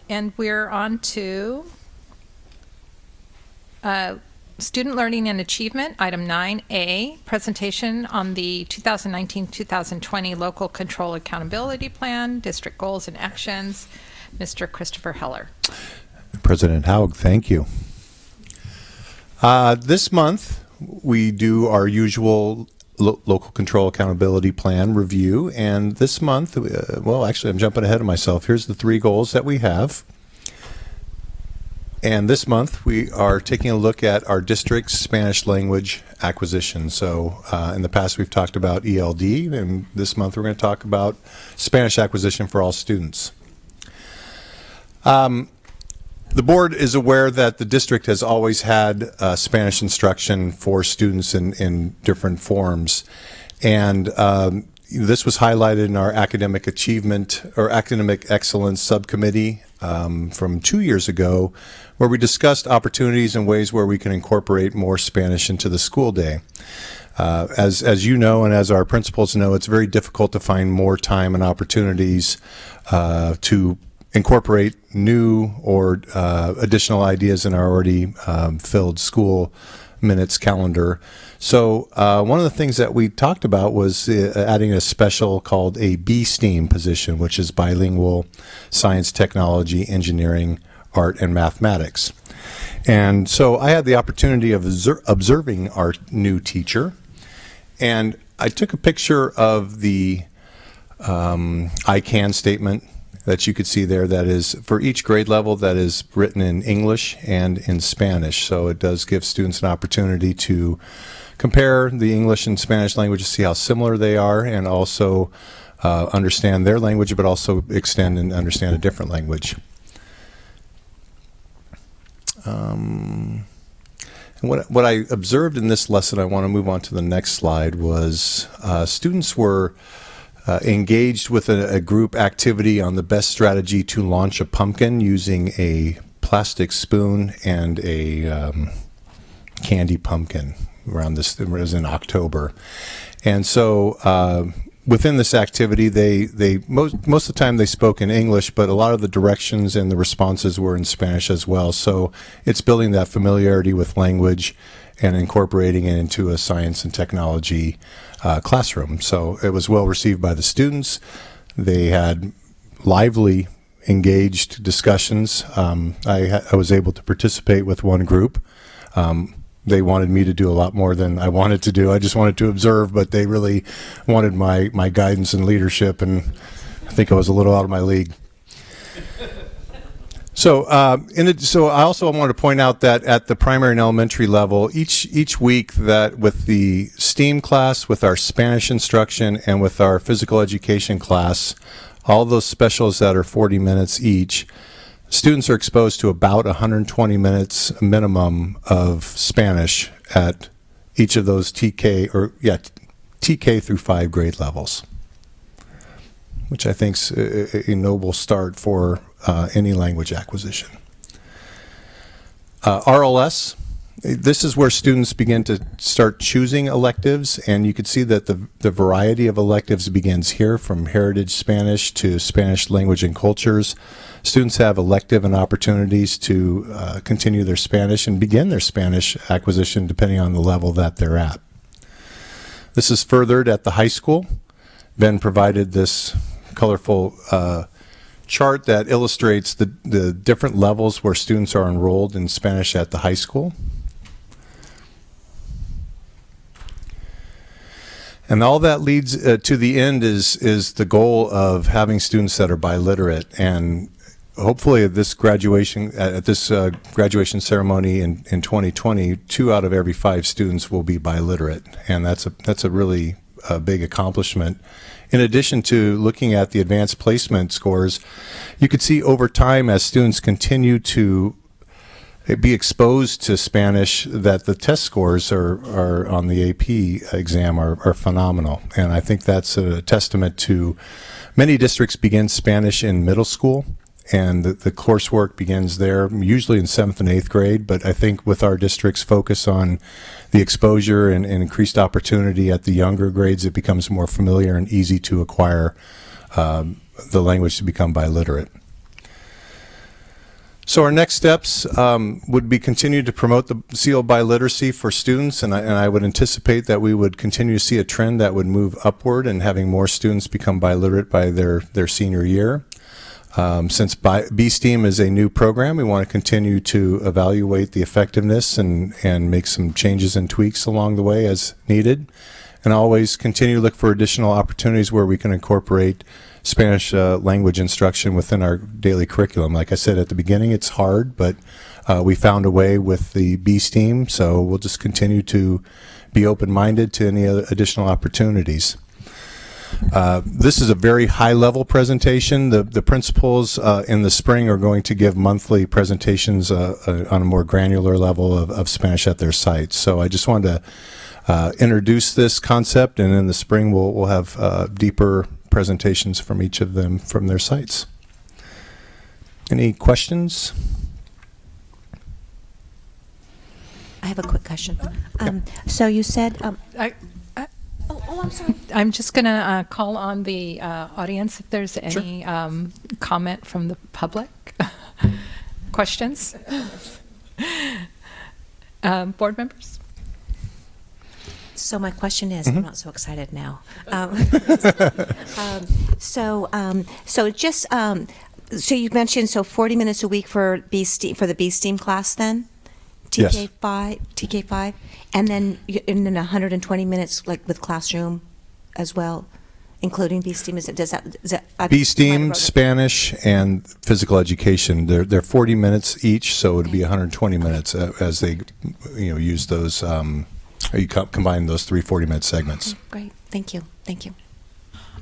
And we're on to Student Learning and Achievement, item 9A, presentation on the 2019-2020 Local Control Accountability Plan, District Goals and Actions. Mr. Christopher Heller. President Haug, thank you. This month, we do our usual Local Control Accountability Plan review, and this month, well, actually, I'm jumping ahead of myself. Here's the 3 goals that we have. And this month, we are taking a look at our district's Spanish language acquisition. So in the past, we've talked about ELD, and this month, we're going to talk about Spanish acquisition for all students. The board is aware that the district has always had Spanish instruction for students in different forms. And this was highlighted in our academic achievement or academic excellence subcommittee from 2 years ago, where we discussed opportunities and ways where we can incorporate more Spanish into the school day. As you know, and as our principals know, it's very difficult to find more time and opportunities to incorporate new or additional ideas in our already filled school minutes calendar. So one of the things that we talked about was adding a special called a B-STEAM position, which is bilingual science, technology, engineering, art, and mathematics. And so I had the opportunity of observing our new teacher, and I took a picture of the I can statement that you could see there, that is for each grade level, that is written in English and in Spanish. So it does give students an opportunity to compare the English and Spanish languages, see how similar they are, and also understand their language, but also extend and understand a different language. And what I observed in this lesson, I want to move on to the next slide, was students were engaged with a group activity on the best strategy to launch a pumpkin using a plastic spoon and a candy pumpkin. Around this, it was in October. And so within this activity, they most of the time they spoke in English, but a lot of the directions and the responses were in Spanish as well. So it's building that familiarity with language and incorporating it into a science and technology classroom. So it was well received by the students. They had lively, engaged discussions. I was able to participate with one group. They wanted me to do a lot more than I wanted to do. I just wanted to observe, but they really wanted my guidance and leadership, and I think I was a little out of my league. So, so I also wanted to point out that at the primary and elementary level, each week that with the STEAM class, with our Spanish instruction, and with our physical education class, all those specials that are 40 minutes each, students are exposed to about 120 minutes minimum of Spanish at each of those TK through 5 grade levels, which I think is a noble start for any language acquisition. RLS, this is where students begin to start choosing electives, and you can see that the variety of electives begins here, from Heritage Spanish to Spanish Language and Cultures. Students have elective and opportunities to continue their Spanish and begin their Spanish acquisition depending on the level that they're at. This is furthered at the high school. Ben provided this colorful chart that illustrates the different levels where students are enrolled in Spanish at the high school. And all that leads to the end is the goal of having students that are biliterate. And hopefully at this graduation ceremony in 2020, 2 out of every 5 students will be biliterate. And that's a really big accomplishment. In addition to looking at the advanced placement scores, you could see over time as students continue to be exposed to Spanish that the test scores are on the AP exam are phenomenal. And I think that's a testament to many districts begin Spanish in middle school, and the coursework begins there, usually in 7th and 8th grade. But I think with our district's focus on the exposure and increased opportunity at the younger grades, it becomes more familiar and easy to acquire the language to become biliterate. So our next steps would be continue to promote the seal of biliteracy for students, and I would anticipate that we would continue to see a trend that would move upward and having more students become biliterate by their senior year. Since B-STEAM is a new program, we want to continue to evaluate the effectiveness and make some changes and tweaks along the way as needed, and always continue to look for additional opportunities where we can incorporate Spanish language instruction within our daily curriculum. Like I said at the beginning, it's hard, but we found a way with the B-STEAM, so we'll just continue to be open-minded to any other additional opportunities. This is a very high-level presentation. The principals in the spring are going to give monthly presentations on a more granular level of Spanish at their sites. So I just wanted to introduce this concept, and in the spring we'll have deeper presentations from each of them from their sites. Any questions? I have a quick question. So you said, I'm sorry. I'm just going to call on the audience if there's any comment from the public. Questions? Board members? So my question is, I'm not so excited now. So you mentioned 40 minutes a week for the B-STEAM class then? Yes. TK5, and then 120 minutes like with classroom as well, including B-STEAM. Is that B-STEAM, Spanish, and physical education. They're 40 minutes each, so it would be 120 minutes as they use those. You combine those 3 40-minute segments. Great, thank you.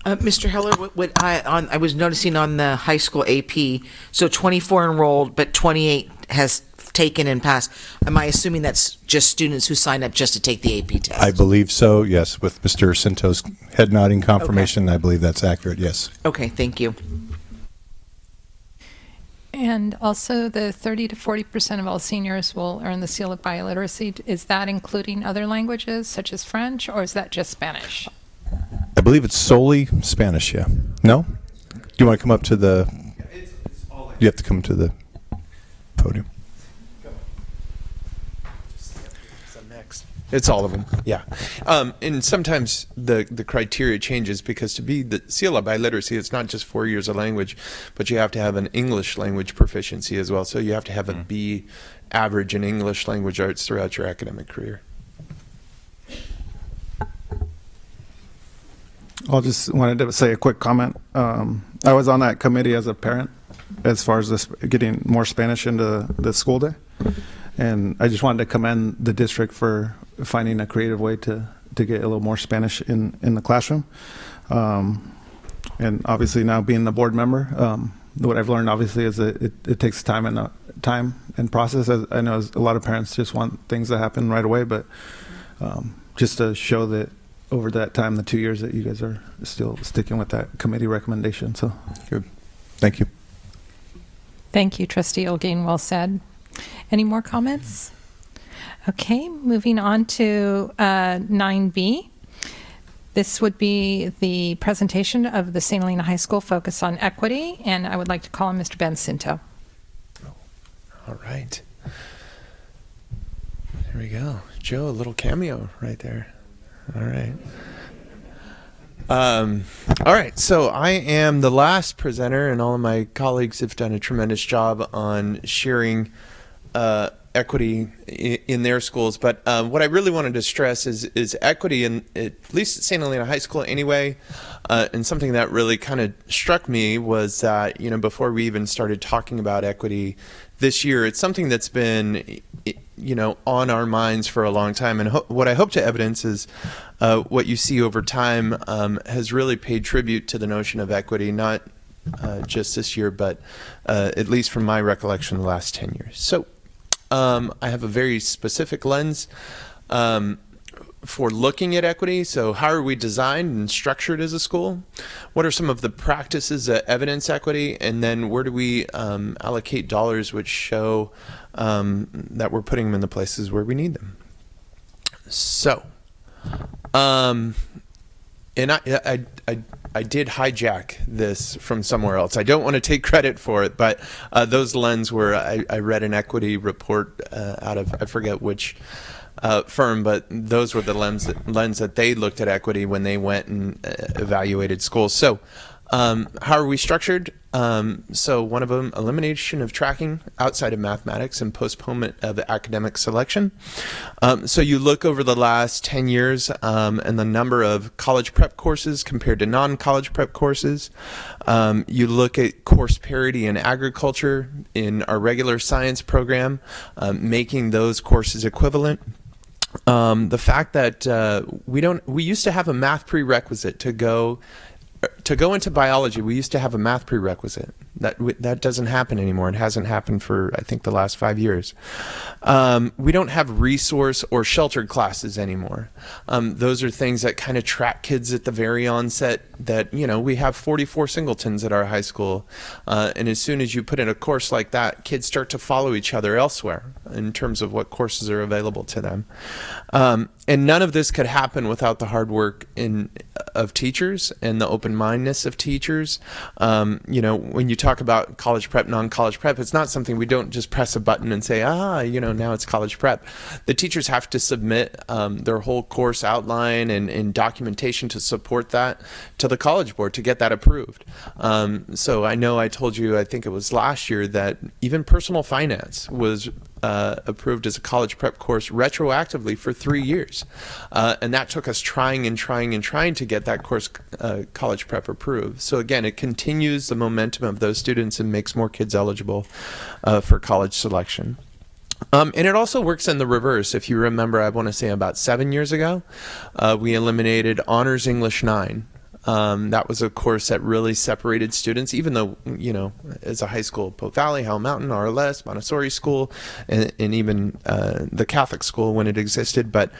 Mr. Heller, I was noticing on the high school AP, so 24 enrolled, but 28 has taken and passed. Am I assuming that's just students who signed up just to take the AP test? I believe so, yes. With Mr. Cinto's head nodding confirmation, okay. I believe that's accurate, yes. Okay, thank you. And also the 30 to 40% of all seniors will earn the seal of biliteracy. Is that including other languages such as French, or is that just Spanish? I believe it's solely Spanish, yeah. No? Do you want to come up to the... You have to come to the podium. It's all of them, yeah. And sometimes the criteria changes because to be the seal of biliteracy, it's not just 4 years of language, but you have to have an English language proficiency as well. So you have to have a B average in English language arts throughout your academic career. I just wanted to say a quick comment. I was on that committee as a parent as far as this getting more Spanish into the school day. And I just wanted to commend the district for finding a creative way to get a little more Spanish in the classroom. And obviously now being the board member, what I've learned obviously is that it takes time and process. I know a lot of parents just want things to happen right away, but just to show that over that time, the 2 years, that you guys are still sticking with that committee recommendation. So good. Thank you. Thank you, Trustee Olguin. Well said. Any more comments? Okay, moving on to 9B. This would be the presentation of the St. Helena High School Focus on Equity, and I would like to call on Mr. Ben Cinto. All right. There we go. Joe, a little cameo right there. All right. All right, so I am the last presenter, and all of my colleagues have done a tremendous job on sharing equity in their schools. But what I really wanted to stress is equity, in at least at St. Helena High School anyway. And something that really kind of struck me was that, before we even started talking about equity this year, it's something that's been, on our minds for a long time. And what I hope to evidence is what you see over time has really paid tribute to the notion of equity, not just this year, but at least from my recollection, the last 10 years. So I have a very specific lens for looking at equity. So how are we designed and structured as a school? What are some of the practices that evidence equity? And then where do we allocate dollars which show that we're putting them in the places where we need them? So And I did hijack this from somewhere else. I don't want to take credit for it, but those lens were, I read an equity report out of, I forget which firm, but those were the lens that they looked at equity when they went and evaluated schools. So how are we structured? So one of them, elimination of tracking outside of mathematics and postponement of academic selection. So you look over the last 10 years and the number of college prep courses compared to non-college prep courses. You look at course parity in agriculture in our regular science program, making those courses equivalent. The fact that we used to have a math prerequisite to go into biology. We used to have a math prerequisite. That doesn't happen anymore. It hasn't happened for, I think, the last 5 years. We don't have resource or sheltered classes anymore. Those are things that kind of track kids at the very onset that, we have 44 singletons at our high school. And as soon as you put in a course like that, kids start to follow each other elsewhere in terms of what courses are available to them. And none of this could happen without the hard work of teachers and the open-mindedness of teachers. When you talk about college prep, non-college prep, it's not something we don't just press a button and say, now it's college prep. The teachers have to submit their whole course outline and documentation to support that to the College Board to get that approved. So I know I told you, I think it was last year, that even personal finance was approved as a college prep course retroactively for 3 years. And that took us trying to get that course college prep approved. So again, it continues the momentum of those students and makes more kids eligible for college selection. And it also works in the reverse. If you remember, I want to say about 7 years ago, we eliminated Honors English 9. That was a course that really separated students, even though, as a high school, Pope Valley, Howell Mountain, RLS, Montessori school, and even the Catholic school when it existed. But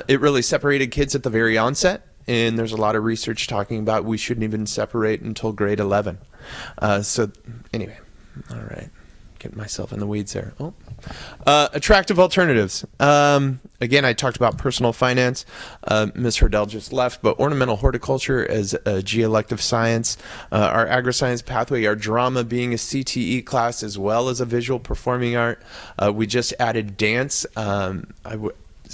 it really separated kids at the very onset. And there's a lot of research talking about we shouldn't even separate until grade 11. So anyway, all right. Getting myself in the weeds there. Attractive alternatives. Again, I talked about personal finance. Ms. Hurdell just left, but ornamental horticulture as a G elective science, our agri-science pathway, our drama being a CTE class as well as a visual performing art. We just added dance.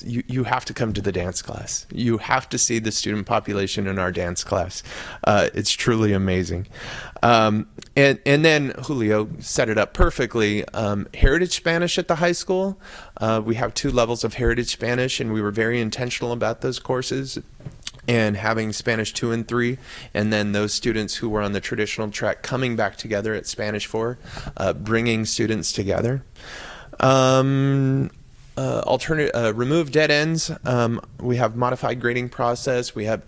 You have to come to the dance class. You have to see the student population in our dance class. It's truly amazing. And then Julio set it up perfectly. Heritage Spanish at the high school. We have 2 levels of Heritage Spanish, and we were very intentional about those courses and having Spanish 2 and 3, and then those students who were on the traditional track coming back together at Spanish 4, bringing students together. Remove dead ends. We have modified grading process. We have,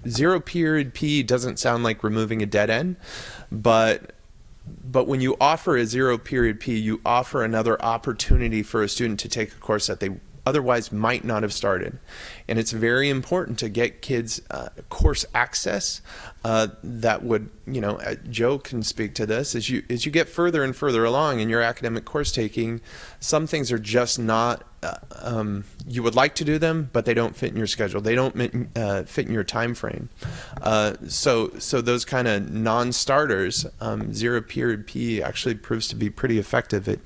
0 period P doesn't sound like removing a dead end, but when you offer a 0 period P, you offer another opportunity for a student to take a course that they otherwise might not have started. And it's very important to get kids course access that would, Joe can speak to this, as you get further and further along in your academic course taking, some things are just not, you would like to do them, but they don't fit in your schedule. They don't fit in your time frame. So those kind of non-starters, 0 period P actually proves to be pretty effective at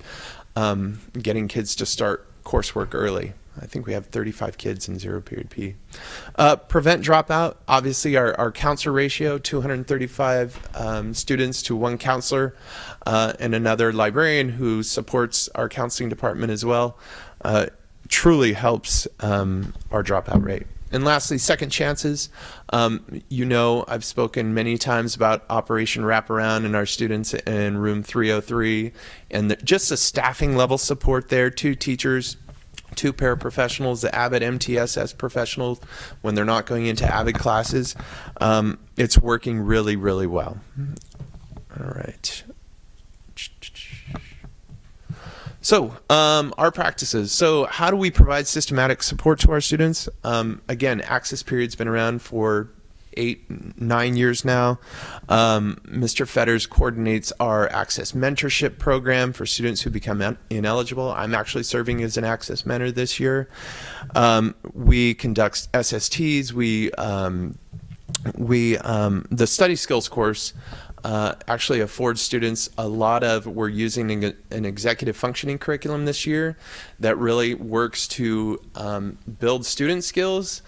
getting kids to start coursework early. I think we have 35 kids in 0 period P. Prevent dropout. Obviously, our counselor ratio, 235 students to 1 counselor, and another librarian who supports our counseling department as well, truly helps our dropout rate. And lastly, second chances. I've spoken many times about Operation Wraparound and our students in room 303, and just the staffing level support there, 2 teachers, 2 paraprofessionals, the AVID MTSS professionals, when they're not going into AVID classes. It's working really, really well. All right. So our practices. So how do we provide systematic support to our students? Again, access period's been around for 8-9 years now. Mr. Fetters coordinates our Access Mentorship program for students who become ineligible. I'm actually serving as an Access Mentor this year. We conduct SSTs. We the study skills course actually affords students a lot of, we're using an executive functioning curriculum this year that really works to build student skills,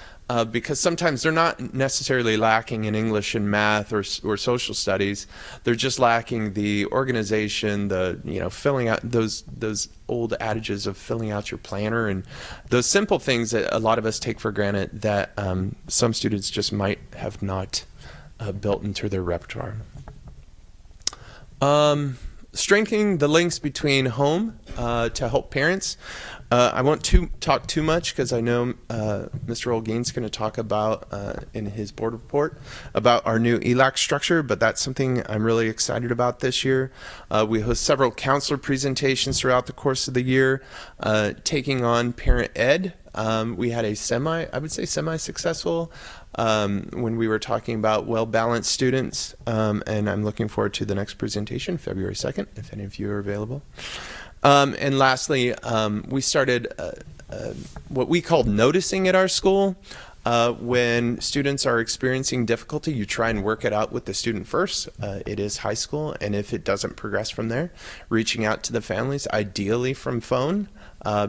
because sometimes they're not necessarily lacking in English and math or social studies. They're just lacking the organization, filling out those old adages of filling out your planner and those simple things that a lot of us take for granted that some students just might have not built into their repertoire. Strengthening the links between home to help parents. I won't talk too much because I know Mr. Olgain's going to talk about in his board report about our new ELAC structure, but that's something I'm really excited about this year. We host several counselor presentations throughout the course of the year, taking on parent ed. We had a semi-successful when we were talking about well-balanced students, and I'm looking forward to the next presentation, February 2nd, if any of you are available. And lastly, we started what we called noticing at our school. When students are experiencing difficulty, you try and work it out with the student first. It is high school, and if it doesn't progress from there, reaching out to the families, ideally from phone,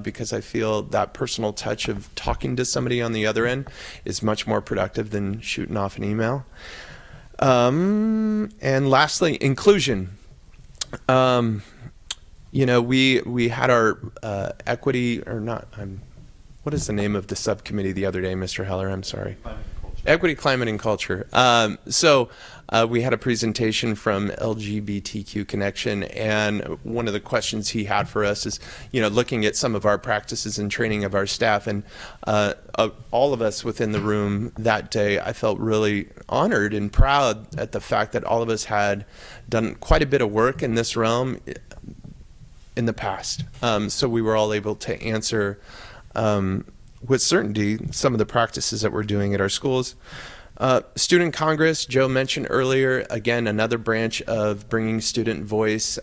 because I feel that personal touch of talking to somebody on the other end is much more productive than shooting off an email. And lastly, inclusion. We had our equity, or not, what is the name of the subcommittee the other day, Mr. Heller? I'm sorry. Equity, Climate, and Culture. So we had a presentation from LGBTQ Connection, and one of the questions he had for us is, looking at some of our practices and training of our staff, and all of us within the room that day, I felt really honored and proud at the fact that all of us had done quite a bit of work in this realm in the past. So we were all able to answer with certainty some of the practices that we're doing at our schools. Student Congress, Joe mentioned earlier, again, another branch of bringing student voice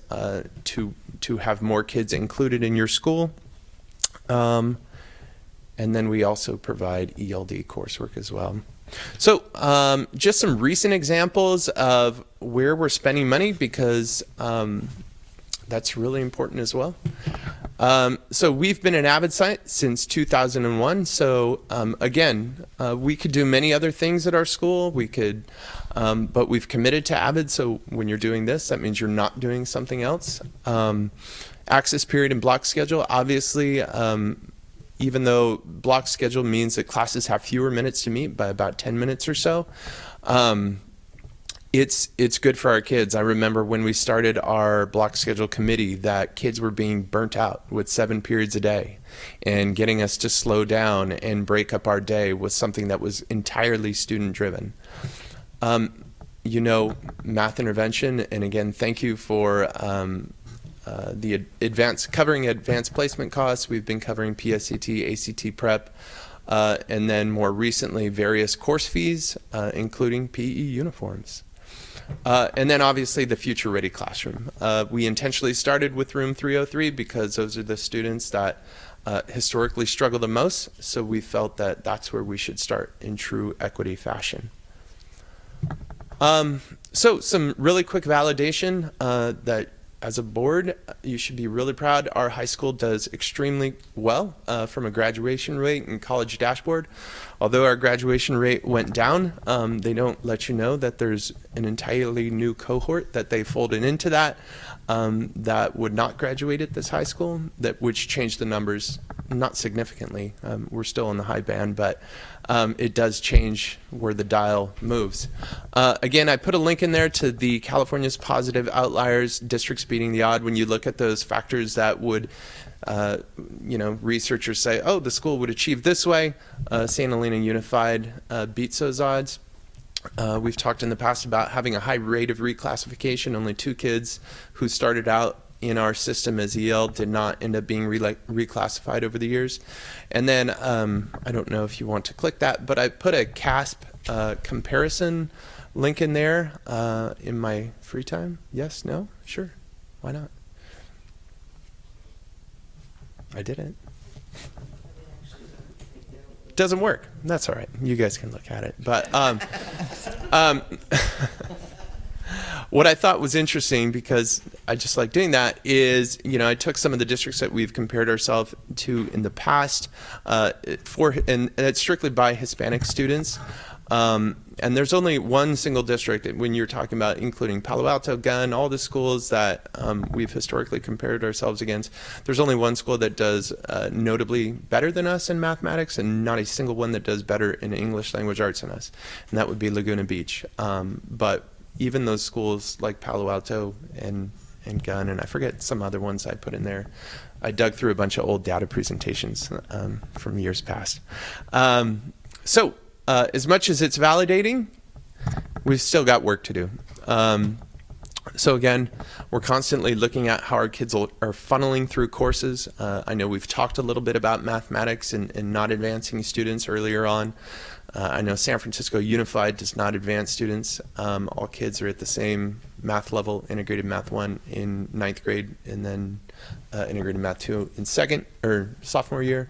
to have more kids included in your school. And then we also provide ELD coursework as well. So just some recent examples of where we're spending money, because that's really important as well. So we've been an Avid site since 2001. So again, we could do many other things at our school. We could, but we've committed to Avid. So when you're doing this, that means you're not doing something else. Access period and block schedule. Obviously, even though block schedule means that classes have fewer minutes to meet by about 10 minutes or so, it's good for our kids. I remember when we started our block schedule committee that kids were being burnt out with 7 periods a day, and getting us to slow down and break up our day was something that was entirely student driven. Math intervention, and again, thank you for the covering advanced placement costs. We've been covering PSAT, ACT prep, and then more recently various course fees, including PE uniforms. And then obviously the Future Ready Classroom. We intentionally started with room 303 because those are the students that historically struggle the most, so we felt that that's where we should start in true equity fashion. So some really quick validation that as a board, you should be really proud. Our high school does extremely well from a graduation rate and college dashboard. Although our graduation rate went down, they don't let you know that there's an entirely new cohort that they folded into that would not graduate at this high school, which changed the numbers not significantly. We're still in the high band, but it does change where the dial moves. Again, I put a link in there to the California's Positive Outliers, Districts Beating the Odd. When you look at those factors that would, researchers say, oh, the school would achieve this way, St. Helena Unified beats those odds. We've talked in the past about having a high rate of reclassification. Only 2 kids who started out in our system as EL did not end up being reclassified over the years. And then I don't know if you want to click that, but I put a CASP comparison link in there in my free time. Yes, no, sure, why not? I didn't. doesn't work. That's all right. You guys can look at it. But what I thought was interesting, because I just like doing that, is, I took some of the districts that we've compared ourselves to in the past, and it's strictly by Hispanic students. And there's only one single district, when you're talking about including Palo Alto, Gunn, all the schools that we've historically compared ourselves against, there's only one school that does notably better than us in mathematics, and not a single one that does better in English language arts than us, and that would be Laguna Beach. But even those schools like Palo Alto and Gunn, and I forget some other ones I put in there, I dug through a bunch of old data presentations from years past. So as much as it's validating, we've still got work to do. So again, we're constantly looking at how our kids are funneling through courses. I know we've talked a little bit about mathematics and not advancing students earlier on. I know San Francisco Unified does not advance students. All kids are at the same math level, integrated math 1 in 9th grade, and then integrated math 2 in sophomore year.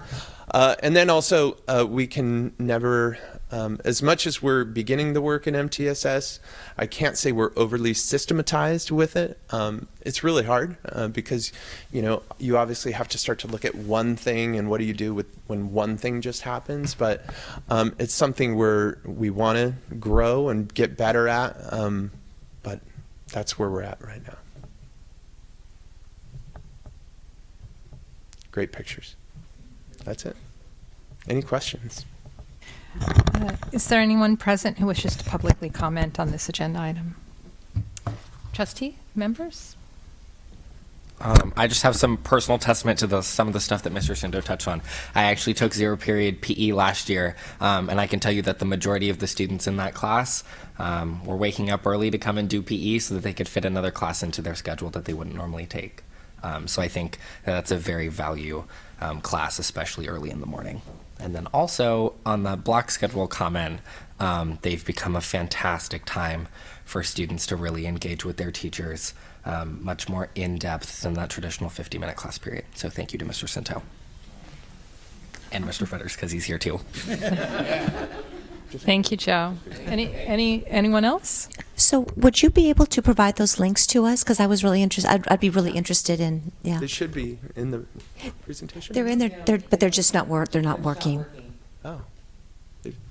And then also, we can never, as much as we're beginning the work in MTSS, I can't say we're overly systematized with it. It's really hard because, you obviously have to start to look at one thing and what do you do when one thing just happens. But it's something we want to grow and get better at. But that's where we're at right now. Great pictures. That's it. Any questions? Is there anyone present who wishes to publicly comment on this agenda item? Trustee members? I just have some personal testament to some of the stuff that Mr. Cinto touched on. I actually took 0-period PE last year, and I can tell you that the majority of the students in that class were waking up early to come and do PE so that they could fit another class into their schedule that they wouldn't normally take. So I think that's a very value class, especially early in the morning. And then also on the block schedule comment, they've become a fantastic time for students to really engage with their teachers, much more in-depth than that traditional 50-minute class period. So thank you to Mr. Cinto. And Mr. Fetters, because he's here too. Thank you, Joe. Anyone else? So would you be able to provide those links to us? Because I was really interested. I'd be really interested in, yeah. They should be in the presentation. They're in there, but they're just not they're not working. Oh.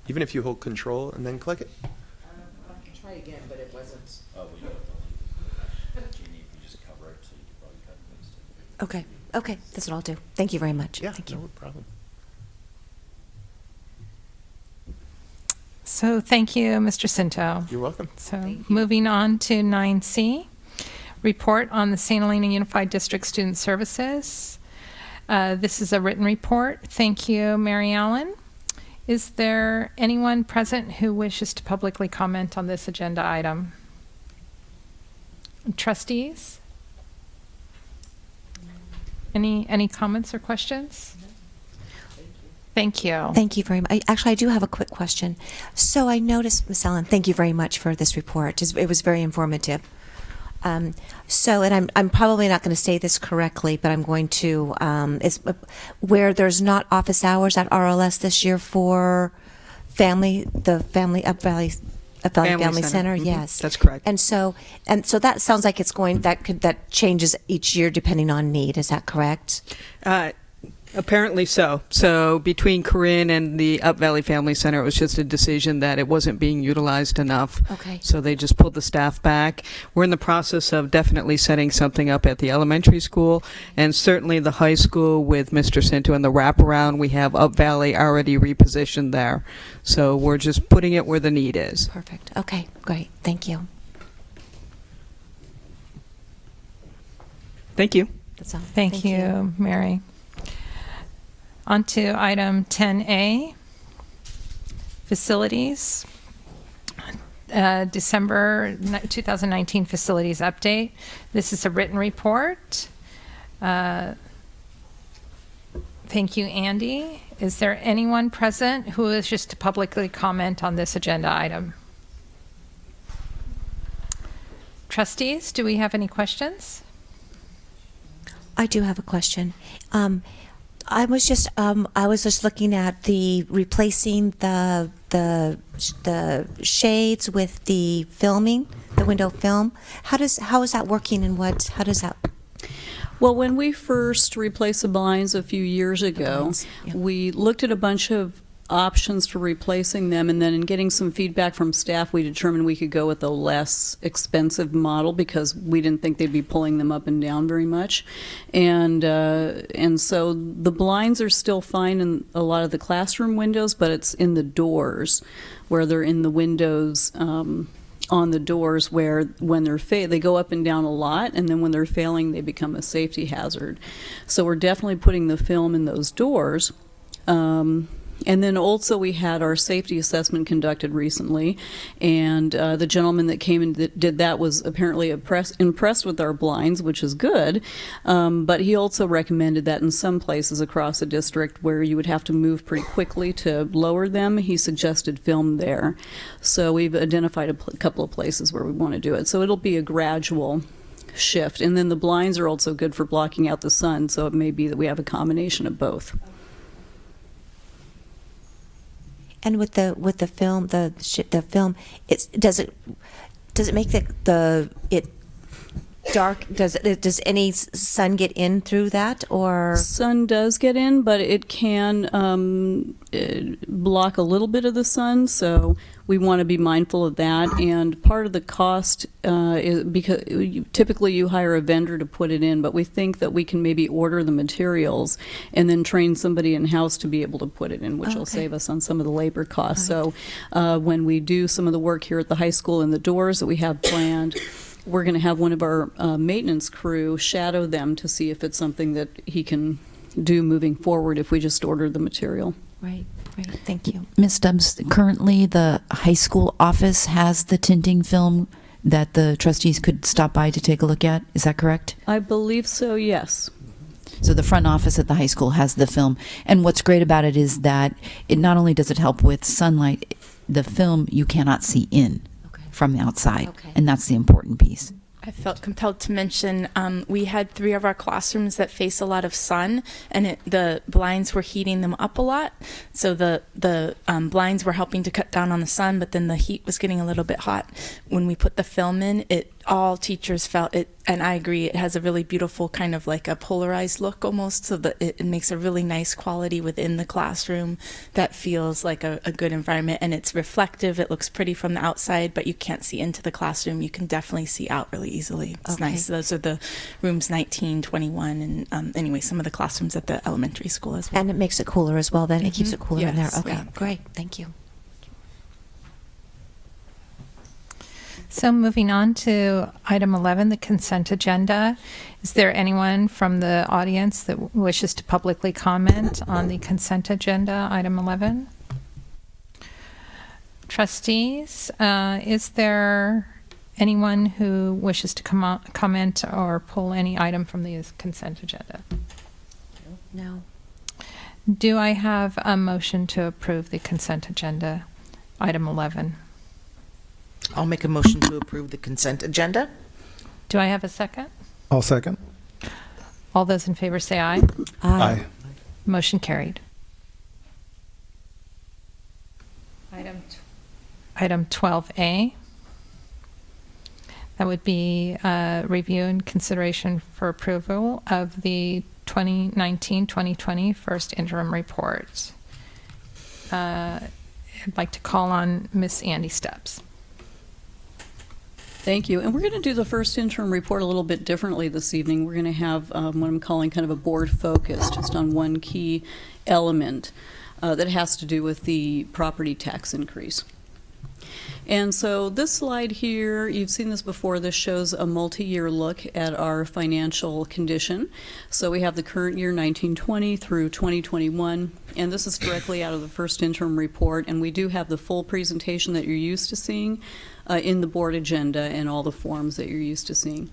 Even if you hold control and then click it? I can try again, but it wasn't. Okay. Okay. That's what I'll do. Thank you very much. Yeah, Thank you. no problem. So thank you, Mr. Cinto. You're welcome. So moving on to 9C, report on the St. Helena Unified District Student Services. This is a written report. Thank you, Mary Ellen. Is there anyone present who wishes to publicly comment on this agenda item? Trustees? Any comments or questions? Thank you. Thank you very much. Actually, I do have a quick question. So I noticed, Ms. Allen, thank you very much for this report. It was very informative. And I'm probably not going to say this correctly, but I'm going to, where there's not office hours at RLS this year for the Family Family Center. Mm-hmm. Yes, That's correct. And so that sounds like that changes each year depending on need. Is that correct? Apparently so. So between Corinne and the Up Valley Family Center, it was just a decision that it wasn't being utilized enough. Okay. So they just pulled the staff back. We're in the process of definitely setting something up at the elementary school, and certainly the high school with Mr. Cinto and the wraparound. We have Up Valley already repositioned there. So we're just putting it where the need is. Perfect. Okay, great. Thank you. Thank you. That's all. Thank you, Mary. On to item 10A, facilities. December 2019 facilities update. This is a written report. Thank you, Andy. Is there anyone present who wishes to publicly comment on this agenda item? Trustees, do we have any questions? I do have a question. I was just looking at the replacing the shades with the filming, the window film. How is that working, and how does that? Well, when we first replaced the blinds a few years ago, we looked at a bunch of options for replacing them, and then in getting some feedback from staff, we determined we could go with a less expensive model because we didn't think they'd be pulling them up and down very much. And so the blinds are still fine in a lot of the classroom windows, but it's in the doors where they're in the windows on the doors where when they go up and down a lot, and then when they're failing, they become a safety hazard. So we're definitely putting the film in those doors. And then also we had our safety assessment conducted recently, and the gentleman that came and did that was apparently impressed with our blinds, which is good, but he also recommended that in some places across the district where you would have to move pretty quickly to lower them, he suggested film there. So we've identified a couple of places where we want to do it. So it'll be a gradual shift. And then the blinds are also good for blocking out the sun, so it may be that we have a combination of both. And with the film, the film, does it make it dark? Does any sun get in through that, or? Sun does get in, but it can block a little bit of the sun, so we want to be mindful of that. And part of the cost is because typically you hire a vendor to put it in, but we think that we can maybe order the materials and then train somebody in-house to be able to put it in, which will save us on some of the labor costs. Right. So when we do some of the work here at the high school and the doors that we have planned, we're going to have one of our maintenance crew shadow them to see if it's something that he can do moving forward if we just order the material. Right. Thank you. Ms. Stubbs, currently the high school office has the tinting film that the trustees could stop by to take a look at. Is that correct? I believe so, yes. So the front office at the high school has the film. And what's great about it is that it not only does it help with sunlight, the film you cannot see in from the outside. Okay. And that's the important piece. I felt compelled to mention we had 3 of our classrooms that face a lot of sun, and the blinds were heating them up a lot. So the blinds were helping to cut down on the sun, but then the heat was getting a little bit hot. When we put the film in, all teachers felt it, and I agree, it has a really beautiful kind of like a polarized look almost, so that it makes a really nice quality within the classroom that feels like a good environment, and it's reflective. It looks pretty from the outside, but you can't see into the classroom. You can definitely see out really easily. It's nice. Those are the rooms 19, 21, and anyway, some of the classrooms at the elementary school as well. And it makes it cooler as well then. It keeps it cooler in there. Okay, yeah. Great. Thank you. So moving on to item 11, the consent agenda. Is there anyone from the audience that wishes to publicly comment on the consent agenda, item 11? Trustees, is there anyone who wishes to comment or pull any item from the consent agenda? No. Do I have a motion to approve the consent agenda, item 11? I'll make a motion to approve the consent agenda. Do I have a second? I'll second. All those in favor say aye. Aye. Motion carried. Item 12A. That would be review and consideration for approval of the 2019-2020 first interim report. I'd like to call on Miss Andy Stubbs. Thank you. And we're going to do the first interim report a little bit differently this evening. We're going to have what I'm calling kind of a board focus just on one key element that has to do with the property tax increase. And so this slide here, you've seen this before, this shows a multi-year look at our financial condition. So we have the current year 1920 through 2021, and this is directly out of the first interim report, and we do have the full presentation that you're used to seeing in the board agenda and all the forms that you're used to seeing.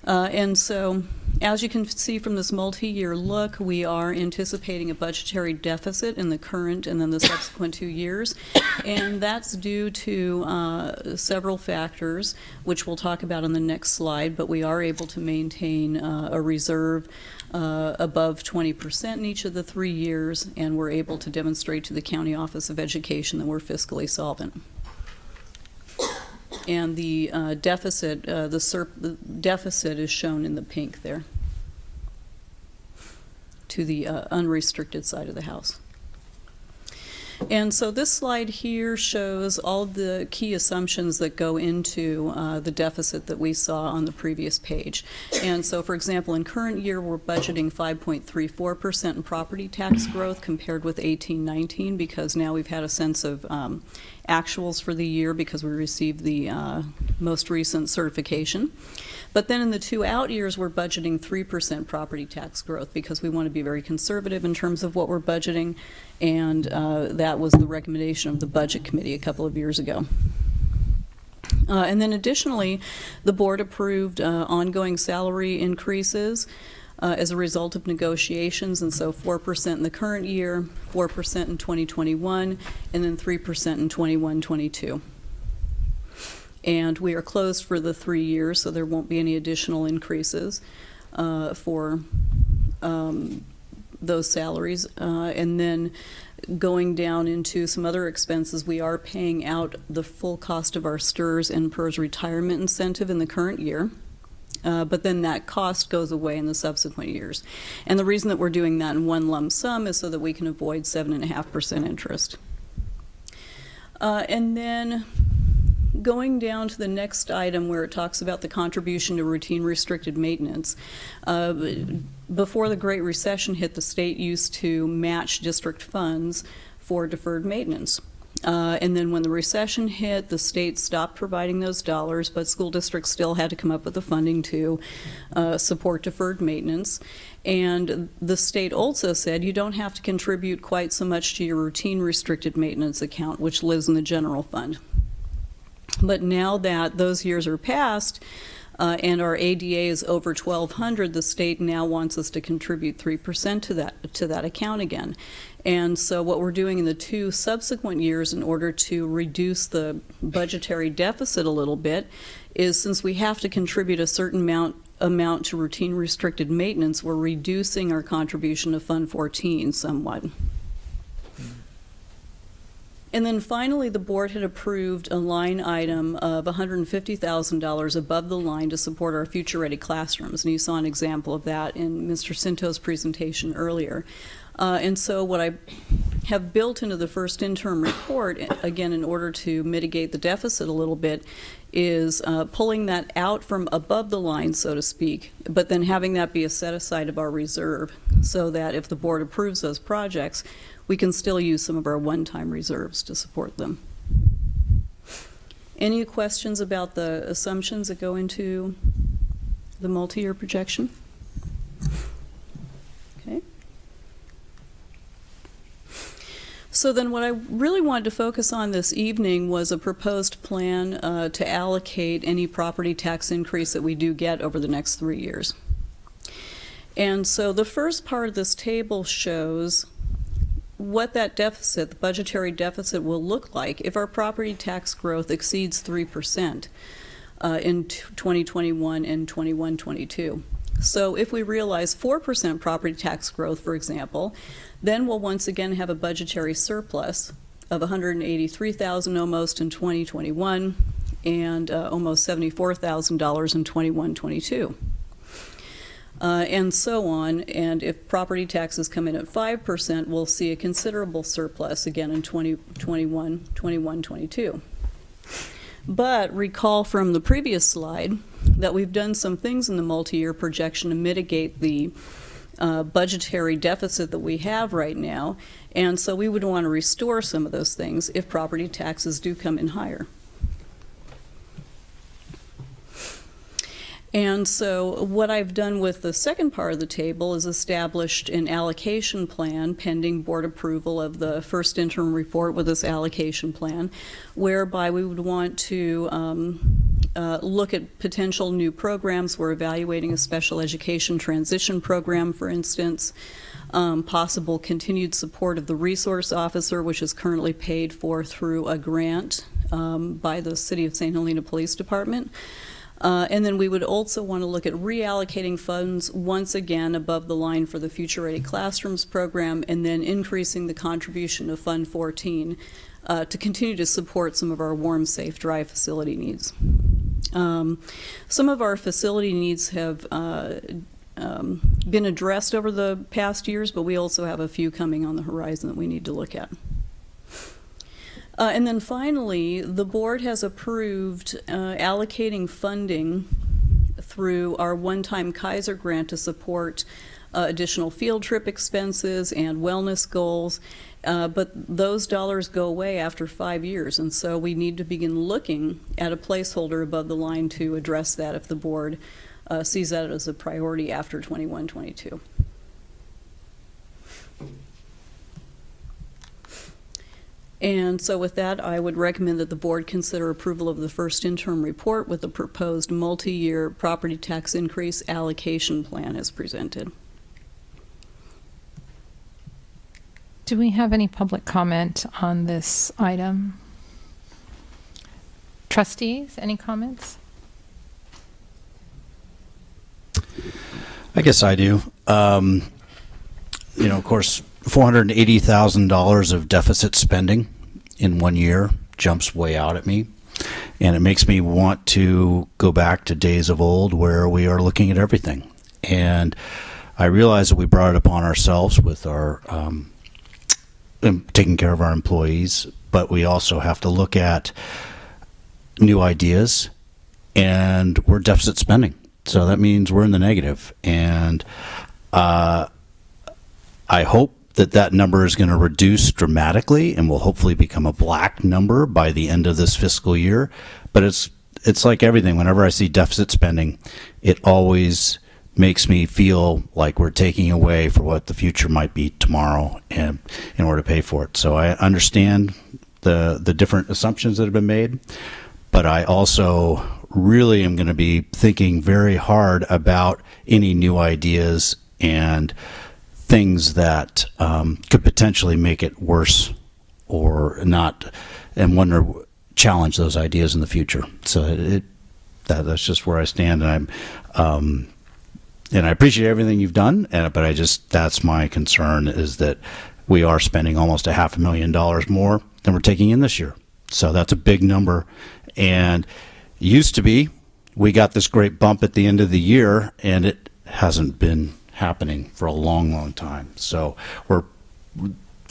And so As you can see from this multi-year look, we are anticipating a budgetary deficit in the current and then the subsequent 2 years, and that's due to several factors, which we'll talk about on the next slide, but we are able to maintain a reserve above 20% in each of the 3 years, and we're able to demonstrate to the County Office of Education that we're fiscally solvent. And the deficit, the deficit is shown in the pink there to the unrestricted side of the house. And so this slide here shows all the key assumptions that go into the deficit that we saw on the previous page. And so, for example, in current year, we're budgeting 5.34% in property tax growth compared with 18-19, because now we've had a sense of actuals for the year because we received the most recent certification. But then in the 2 out years, we're budgeting 3% property tax growth because we want to be very conservative in terms of what we're budgeting, and that was the recommendation of the Budget Committee a couple of years ago. And then additionally, the board approved ongoing salary increases as a result of negotiations, and so 4% in the current year, 4% in 2021, and then 3% in 21-22. And we are closed for the 3 years, so there won't be any additional increases for those salaries. And then going down into some other expenses, we are paying out the full cost of our STRS and PERS retirement incentive in the current year. But then that cost goes away in the subsequent years. And the reason that we're doing that in one lump sum is so that we can avoid 7.5% interest. And then going down to the next item where it talks about the contribution to routine restricted maintenance. Before the Great Recession hit, the state used to match district funds for deferred maintenance. And then when the recession hit, the state stopped providing those dollars, but school districts still had to come up with the funding to support deferred maintenance. And the state also said you don't have to contribute quite so much to your routine restricted maintenance account, which lives in the general fund. But now that those years are past and our ADA is over 1,200, the state now wants us to contribute 3% to that account again. And so what we're doing in the 2 subsequent years in order to reduce the budgetary deficit a little bit is, since we have to contribute a certain amount to routine restricted maintenance, we're reducing our contribution to Fund 14 somewhat. And then finally, the board had approved a line item of $150,000 above the line to support our future-ready classrooms. And you saw an example of that in Mr. Cinto's presentation earlier. And so what I have built into the first interim report, again, in order to mitigate the deficit a little bit, is pulling that out from above the line, so to speak, but then having that be a set-aside of our reserve so that if the board approves those projects, we can still use some of our one-time reserves to support them. Any questions about the assumptions that go into the multi-year projection? Okay. So then what I really wanted to focus on this evening was a proposed plan to allocate any property tax increase that we do get over the next 3 years. And so the first part of this table shows what that deficit, the budgetary deficit, will look like if our property tax growth exceeds 3% in 2021 and 21-22. So if we realize 4% property tax growth, for example, then we'll once again have a budgetary surplus of $183,000 almost in 2021 and almost $74,000 in 21-22. And so on, and if property taxes come in at 5%, we'll see a considerable surplus again in 21-22. But recall from the previous slide that we've done some things in the multi-year projection to mitigate the budgetary deficit that we have right now, and so we would want to restore some of those things if property taxes do come in higher. And so what I've done with the second part of the table is established an allocation plan pending board approval of the first interim report with this allocation plan, whereby we would want to look at potential new programs. We're evaluating a special education transition program, for instance. Possible continued support of the resource officer, which is currently paid for through a grant by the City of St. Helena Police Department. And then we would also want to look at reallocating funds once again above the line for the Future Ready Classrooms program, and then increasing the contribution of Fund 14 to continue to support some of our warm, safe, dry facility needs. Some of our facility needs have been addressed over the past years, but we also have a few coming on the horizon that we need to look at. And then finally, the board has approved allocating funding through our one-time Kaiser grant to support additional field trip expenses and wellness goals, but those dollars go away after 5 years, and so we need to begin looking at a placeholder above the line to address that if the board sees that as a priority after 21-22. And so with that, I would recommend that the board consider approval of the first interim report with the proposed multi-year property tax increase allocation plan as presented. Do we have any public comment on this item? Trustees, any comments? I guess I do. You know, of course, $480,000 of deficit spending in 1 year jumps way out at me. And it makes me want to go back to days of old where we are looking at everything. And I realize that we brought it upon ourselves with our taking care of our employees, but we also have to look at new ideas, and we're deficit spending. So that means we're in the negative. And I hope that number is going to reduce dramatically and will hopefully become a black number by the end of this fiscal year. But it's like everything. Whenever I see deficit spending, it always makes me feel like we're taking away for what the future might be tomorrow and in order to pay for it. So I understand the different assumptions that have been made, but I also really am going to be thinking very hard about any new ideas and things that could potentially make it worse or not, and challenge those ideas in the future. So that's just where I stand, and I appreciate everything you've done, but that's my concern, is that we are spending almost $500,000 more than we're taking in this year. So that's a big number, and it used to be we got this great bump at the end of the year, and it hasn't been happening for a long time. So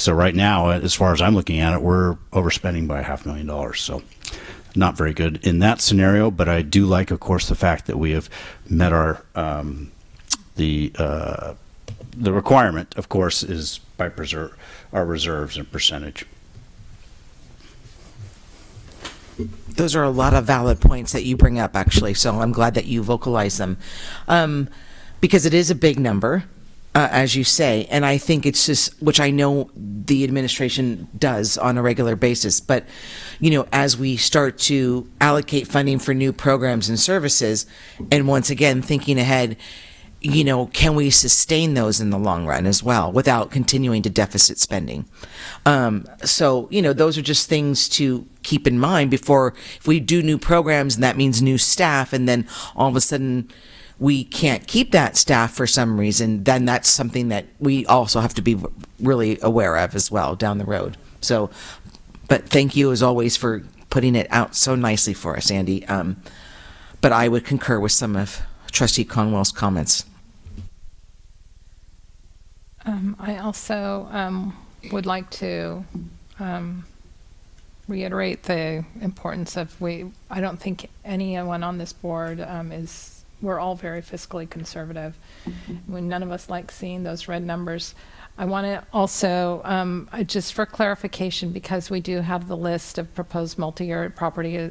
right now, as far as I'm looking at it, we're overspending by $500,000. So not very good in that scenario, but I do like, of course, the fact that we have met our the requirement, of course, is by our reserves and percentage. Those are a lot of valid points that you bring up, actually, so I'm glad that you vocalize them. Because it is a big number, as you say, and I think it's just, which I know the administration does on a regular basis, but, as we start to allocate funding for new programs and services, and once again, thinking ahead, can we sustain those in the long run as well without continuing to deficit spending? So, those are just things to keep in mind before, if we do new programs and that means new staff, and then all of a sudden we can't keep that staff for some reason, then that's something that we also have to be really aware of as well down the road. So, but thank you as always for putting it out so nicely for us, Andy. But I would concur with some of Trustee Conwell's comments. I also would like to reiterate the importance of I don't think anyone on this board we're all very fiscally conservative. When none of us like seeing those red numbers. I want to also, just for clarification, because we do have the list of proposed multi-year property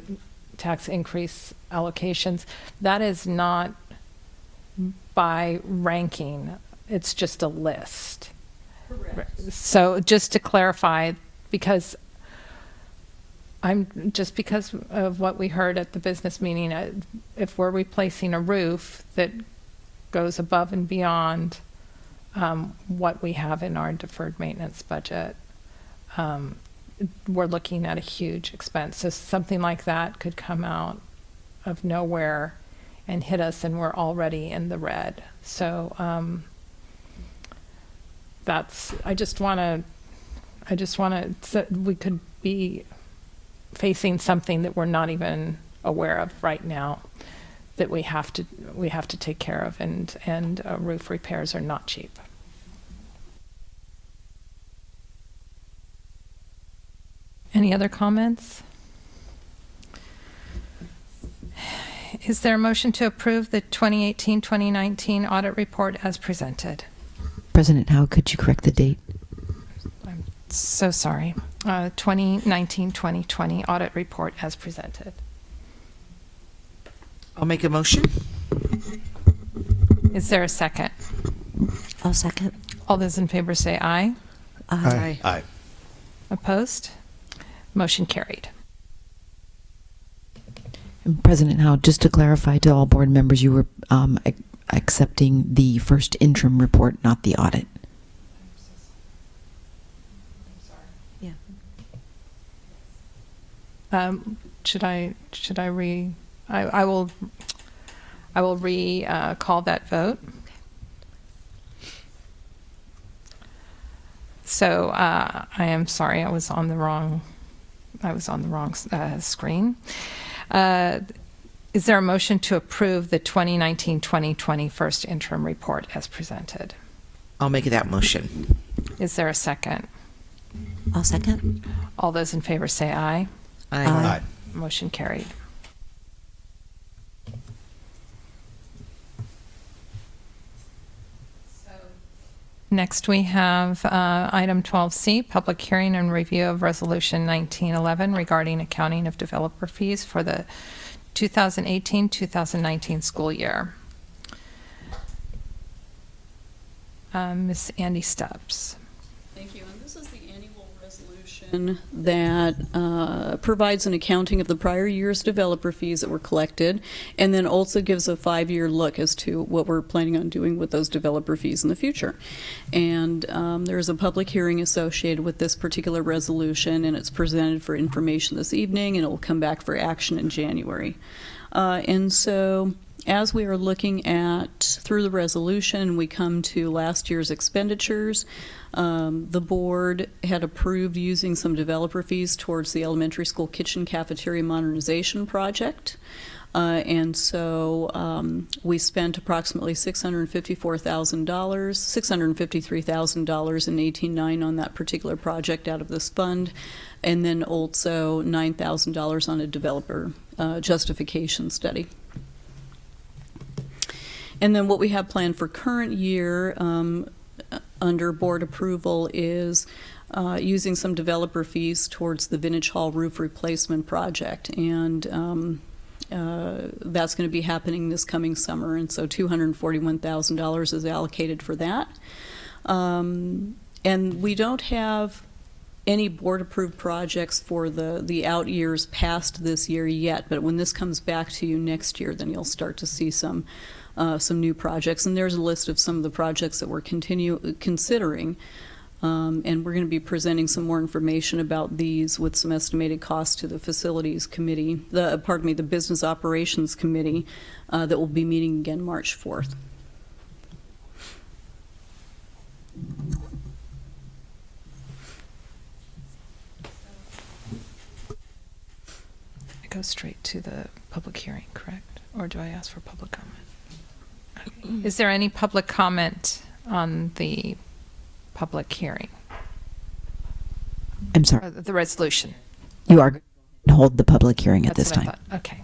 tax increase allocations, that is not by ranking. It's just a list. Correct. So just to clarify, because I'm just because of what we heard at the business meeting, if we're replacing a roof that goes above and beyond what we have in our deferred maintenance budget, we're looking at a huge expense. So something like that could come out of nowhere and hit us, and we're already in the red. So I just want to, so we could be facing something that we're not even aware of right now that we have to take care of, and roof repairs are not cheap. Any other comments? Is there a motion to approve the 2018-2019 audit report as presented? President Howe, could you correct the date? I'm so sorry. 2019-2020 audit report as presented. I'll make a motion. Is there a second? I'll second. All those in favor say aye. Aye. Aye. Opposed? Motion carried. And President Howe, just to clarify to all board members, you were accepting the first interim report, not the audit. Yeah. Should I I will call that vote. So I am sorry, I was on the wrong screen. Is there a motion to approve the 2019-2020 first interim report as presented? I'll make that motion. Is there a second? I'll second. All those in favor say aye. Aye. Motion carried. Next, we have item 12C, public hearing and review of resolution 1911 regarding accounting of developer fees for the 2018-2019 school year. Ms. Andy Stubbs. Thank you. And this is the annual resolution that provides an accounting of the prior year's developer fees that were collected, and then also gives a 5-year look as to what we're planning on doing with those developer fees in the future. And there's a public hearing associated with this particular resolution, and it's presented for information this evening, and it will come back for action in January. And so as we are looking at through the resolution, we come to last year's expenditures. The board had approved using some developer fees towards the elementary school kitchen cafeteria modernization project. And so we spent approximately $653,000 in 18-9 on that particular project out of this fund, and then also $9,000 on a developer justification study. And then what we have planned for current year under board approval is using some developer fees towards the Vintage Hall roof replacement project. And that's going to be happening this coming summer. And so $241,000 is allocated for that. And we don't have any board-approved projects for the out years past this year yet. But when this comes back to you next year, then you'll start to see some new projects, and there's a list of some of the projects that we're considering, and we're going to be presenting some more information about these with some estimated costs to the facilities committee, the business operations committee that will be meeting again March 4th. I go straight to the public hearing, correct? Or do I ask for public comment? Is there any public comment on the public hearing? I'm sorry. Or the resolution? You are going to hold the public hearing at That's this what I time. thought. Okay.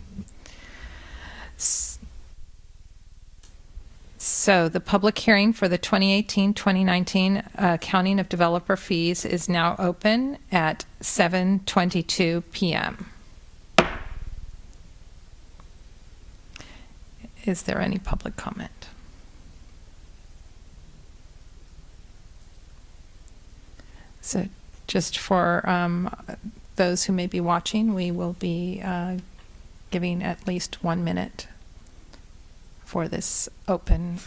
So the public hearing for the 2018-2019 accounting of developer fees is now open at 7:22 p.m. Is there any public comment? So just for those who may be watching, we will be giving at least 1 minute for this open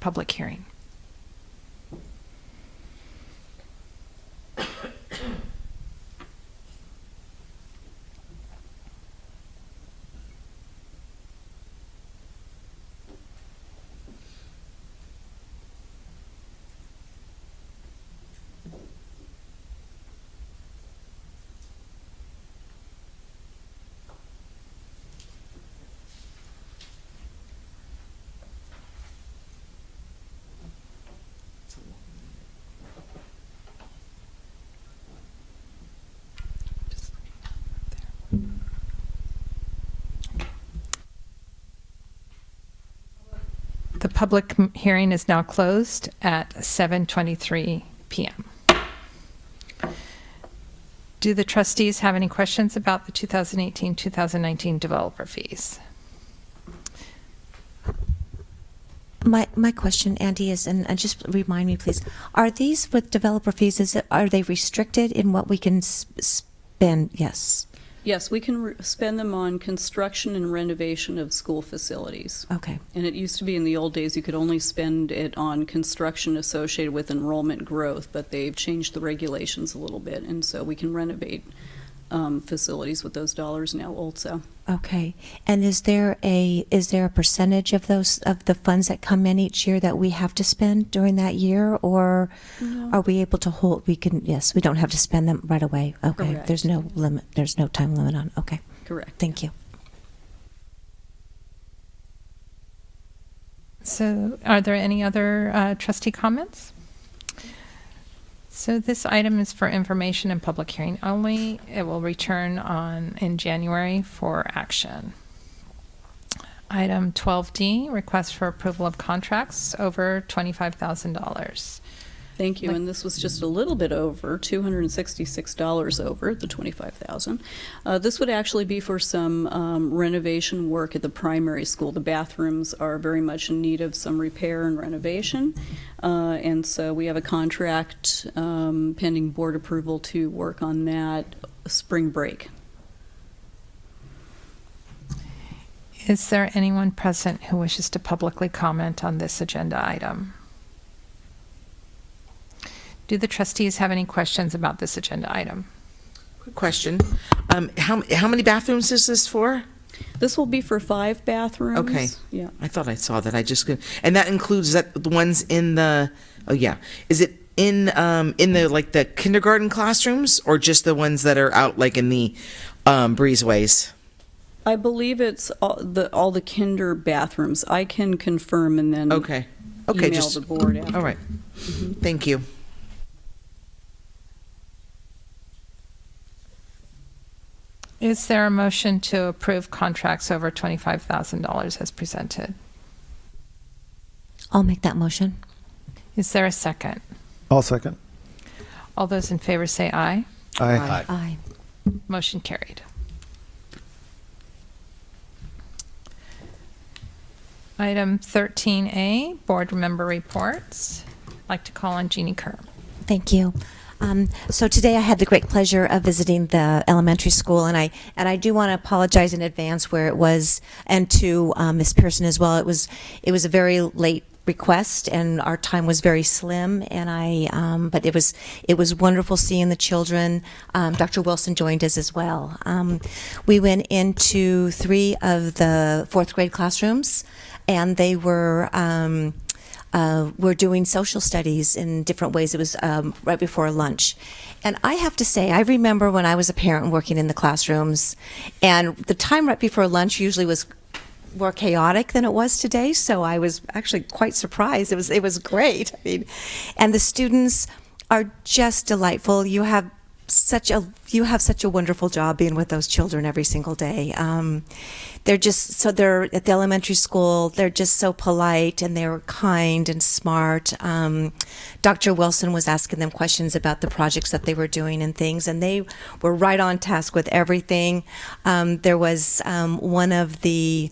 public hearing. The public hearing is now closed at 7:23 p.m. Do the trustees have any questions about the 2018-2019 developer fees? My question, Andy, is, and just remind me, please, are these with developer fees, are they restricted in what we can spend? Yes. Yes, we can spend them on construction and renovation of school facilities. Okay. And it used to be in the old days you could only spend it on construction associated with enrollment growth, but they've changed the regulations a little bit, and so we can renovate facilities with those dollars now also. Okay. And is there a percentage of the funds that come in each year that we have to spend during that year, or No. are we able to hold? Yes, we don't have to spend them right away. Okay. Correct. There's no limit. There's no time limit on. Okay. Correct. Thank you. So are there any other trustee comments? So this item is for information and public hearing only. It will return in January for action. Item 12D, request for approval of contracts over $25,000. Thank you, and this was just a little bit over, $266 over the $25,000. This would actually be for some renovation work at the primary school. The bathrooms are very much in need of some repair and renovation, and so we have a contract pending board approval to work on that spring break. Is there anyone present who wishes to publicly comment on this agenda item? Do the trustees have any questions about this agenda item? Quick question. How many bathrooms is this for? This will be for 5 bathrooms. Okay. Yeah. I thought I saw that. And that includes the ones in the, oh yeah. Is it in the, like, the kindergarten classrooms, or just the ones that are out, like, in the breezeways? I believe it's all the kinder bathrooms. I can confirm and then Okay, email just, the board after. all right. Thank you. Is there a motion to approve contracts over $25,000 as presented? I'll make that motion. Is there a second? I'll second. All those in favor say aye. Aye. Aye. Motion carried. Item 13A, board member reports. I'd like to call on Jeannie Kerr. Thank you. So today I had the great pleasure of visiting the elementary school, and I do want to apologize in advance where it was, and to Ms. Pearson as well. It was a very late request, and our time was very slim, and but it was wonderful seeing the children. Dr. Wilson joined us as well. We went into 3 of the 4th grade classrooms, and they were doing social studies in different ways. It was right before lunch. And I have to say, I remember when I was a parent working in the classrooms, and the time right before lunch usually was more chaotic than it was today, so I was actually quite surprised. It was great. I mean, and the students are just delightful. You have such a wonderful job being with those children every single day. They're at the elementary school. They're just so polite, and they're kind and smart. Dr. Wilson was asking them questions about the projects that they were doing and things, and they were right on task with everything. There was one of the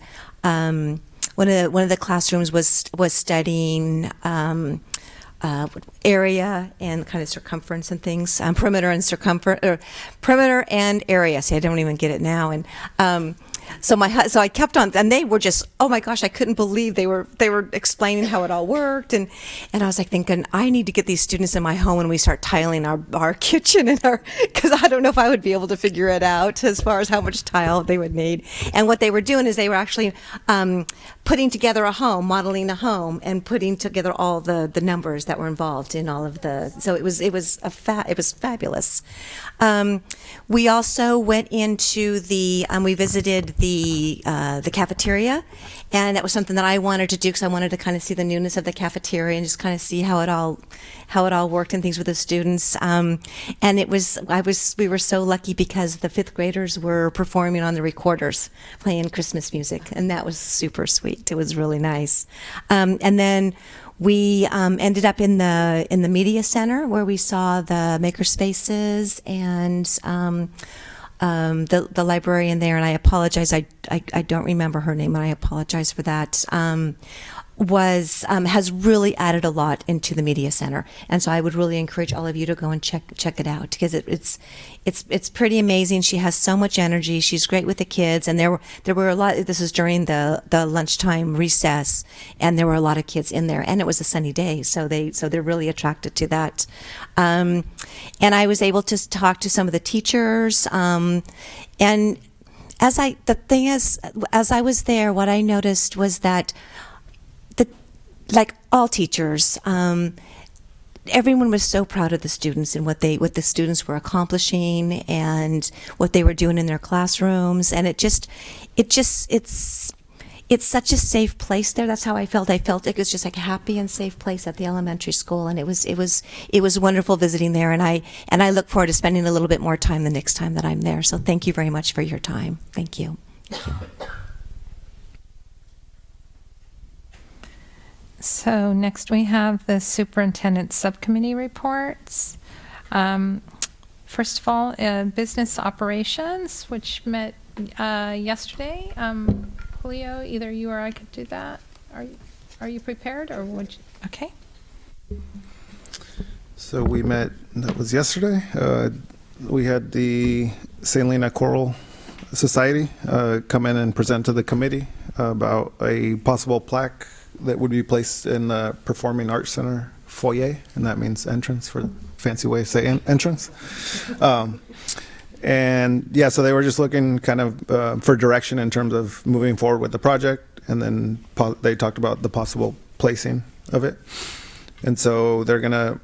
classrooms was studying area and kind of circumference and things, perimeter and circumference, or perimeter and area. See, I don't even get it now. And so I kept on, and they were just, oh my gosh, I couldn't believe they were explaining how it all worked, and I was like thinking, I need to get these students in my home when we start tiling our kitchen and because I don't know if I would be able to figure it out as far as how much tile they would need. And what they were doing is they were actually putting together a home, modeling a home, and putting together all the numbers that were involved in all of the. So it was fabulous. We also went into we visited the cafeteria, and that was something that I wanted to do because I wanted to kind of see the newness of the cafeteria and just kind of see how it all worked and things with the students. And we were so lucky because the 5th graders were performing on the recorders, playing Christmas music, and that was super sweet. It was really nice. And then we ended up in the media center where we saw the maker spaces and the librarian there, and I apologize, I don't remember her name, and I apologize for that, has really added a lot into the media center, and so I would really encourage all of you to go and check it out because it's pretty amazing. She has so much energy. She's great with the kids, and there were a lot. This is during the lunchtime recess, and there were a lot of kids in there, and it was a sunny day, so they're really attracted to that. And I was able to talk to some of the teachers, and as I was there, what I noticed was that like all teachers, everyone was so proud of the students and what the students were accomplishing and what they were doing in their classrooms, and it's such a safe place there. That's how I felt. I felt it was just like a happy and safe place at the elementary school, and it was wonderful visiting there. And I look forward to spending a little bit more time the next time that I'm there. So thank you very much for your time. Thank you. So next we have the Superintendent Subcommittee reports. First of all, business operations, which met yesterday. Julio, either you or I could do that. Are you prepared, or would you? Okay. So we met, that was yesterday. We had the St. Lena Choral Society come in and present to the committee about a possible plaque that would be placed in the Performing Arts Center foyer, and that means entrance for fancy way of saying entrance. And yeah, so they were just looking kind of for direction in terms of moving forward with the project, and then they talked about the possible placing of it. And so the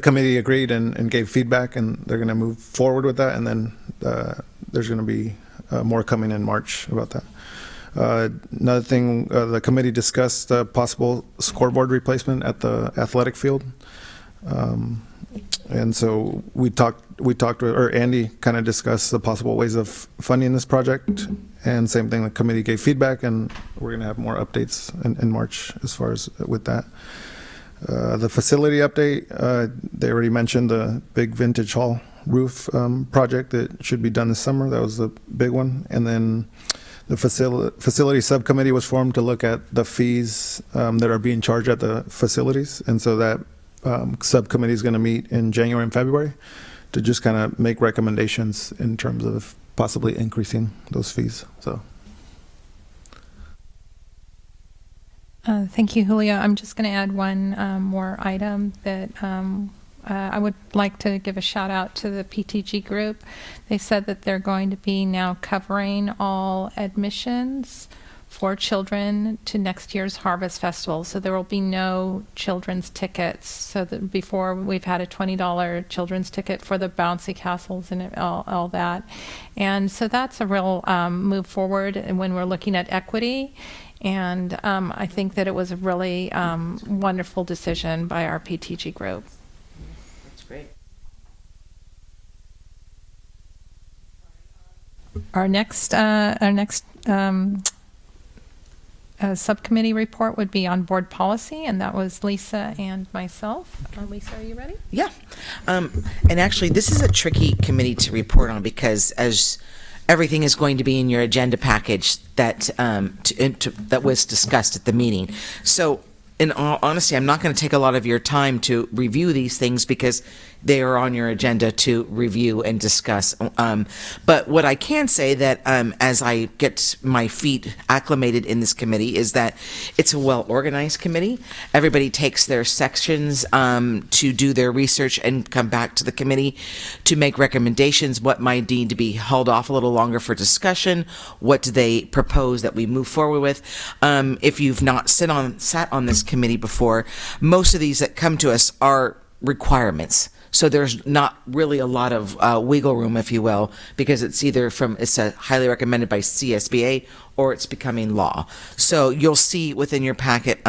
committee agreed and gave feedback, and they're going to move forward with that, and then there's going to be more coming in March about that. Another thing, the committee discussed possible scoreboard replacement at the athletic field. And so we talked with, or Andy kind of discussed the possible ways of funding this project, and same thing, the committee gave feedback, and we're going to have more updates in March as far as with that. The facility update, they already mentioned the big Vintage Hall roof project that should be done this summer. That was the big one. And then the facility subcommittee was formed to look at the fees that are being charged at the facilities, and so that subcommittee is going to meet in January and February to just kind of make recommendations in terms of possibly increasing those fees. So. Thank you, Julio. I'm just going to add one more item that I would like to give a shout out to the PTG group. They said that they're going to be now covering all admissions for children to next year's Harvest Festival. So there will be no children's tickets. So that before we've had a $20 children's ticket for the bouncy castles and all that. And so that's a real move forward when we're looking at equity. And I think that it was a really wonderful decision by our PTG group. That's great. Our next subcommittee report would be on board policy, and that was Lisa and myself. Lisa, are you ready? Yeah. And actually, this is a tricky committee to report on because as everything is going to be in your agenda package that that was discussed at the meeting. So in all honesty, I'm not going to take a lot of your time to review these things because they are on your agenda to review and discuss. But what I can say that as I get my feet acclimated in this committee is that it's a well-organized committee. Everybody takes their sections to do their research and come back to the committee to make recommendations, what might need to be held off a little longer for discussion, what do they propose that we move forward with. If you've not sat on this committee before, most of these that come to us are requirements. So there's not really a lot of wiggle room, if you will, because it's either it's highly recommended by CSBA or it's becoming law. So you'll see within your packet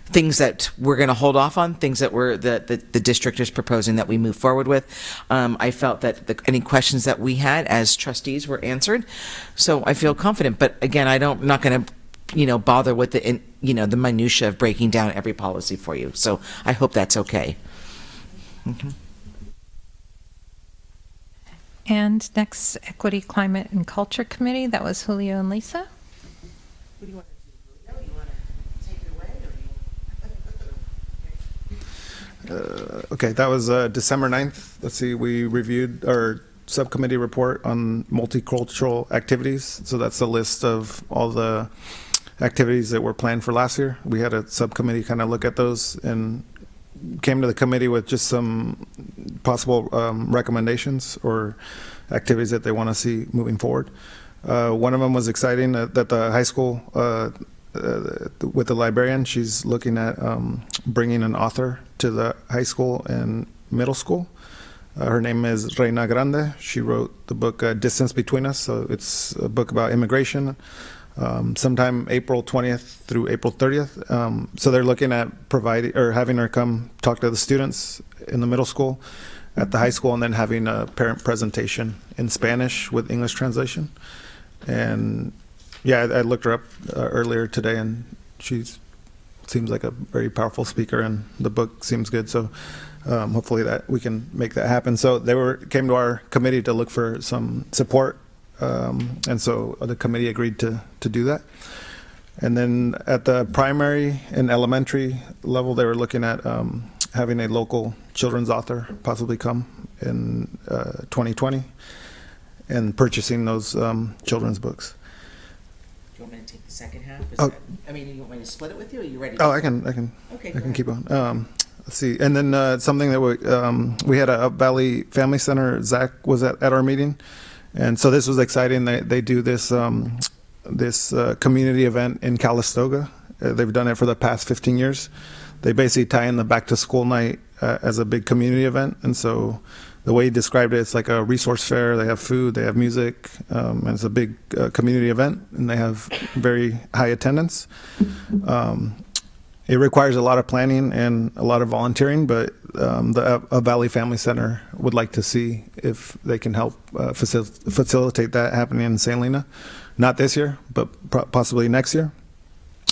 things that we're going to hold off on, things that the district is proposing that we move forward with. I felt that any questions that we had as trustees were answered, so I feel confident. But again, I'm not going to bother with the minutia of breaking down every policy for you. So I hope that's okay. Mm-hmm. And next, Equity, Climate, and Culture Committee. That was Julio and Lisa. What do you want to do? You want to take it away? Okay, that was December 9th. Let's see, we reviewed our subcommittee report on multicultural activities. So that's a list of all the activities that were planned for last year. We had a subcommittee kind of look at those and came to the committee with just some possible recommendations or activities that they want to see moving forward. One of them was exciting that the high school, with the librarian, she's looking at bringing an author to the high school and middle school. Her name is Reina Grande. She wrote the book Distance Between Us. So it's a book about immigration. Sometime April 20th through April 30th. So they're looking at providing or having her come talk to the students in the middle school, at the high school, and then having a parent presentation in Spanish with English translation. And yeah, I looked her up earlier today, and she seems like a very powerful speaker, and the book seems good. So hopefully that we can make that happen. So they came to our committee to look for some support. And so the committee agreed to do that. And then at the primary and elementary level, they were looking at having a local children's author possibly come in 2020 and purchasing those children's books. Do you want me to take the second half? You want me to split it with you, or are you ready? I can Okay, I can keep on. Let's see. And then something that we had a Up Valley Family Center. Zach was at our meeting. And so this was exciting. They do this community event in Calistoga. They've done it for the past 15 years. They basically tie in the back to school night as a big community event. And so the way he described it, it's like a resource fair. They have food, they have music, and it's a big community event, and they have very high attendance. It requires a lot of planning and a lot of volunteering, but the Valley Family Center would like to see if they can help facilitate that happening in St. Helena. Not this year, but possibly next year.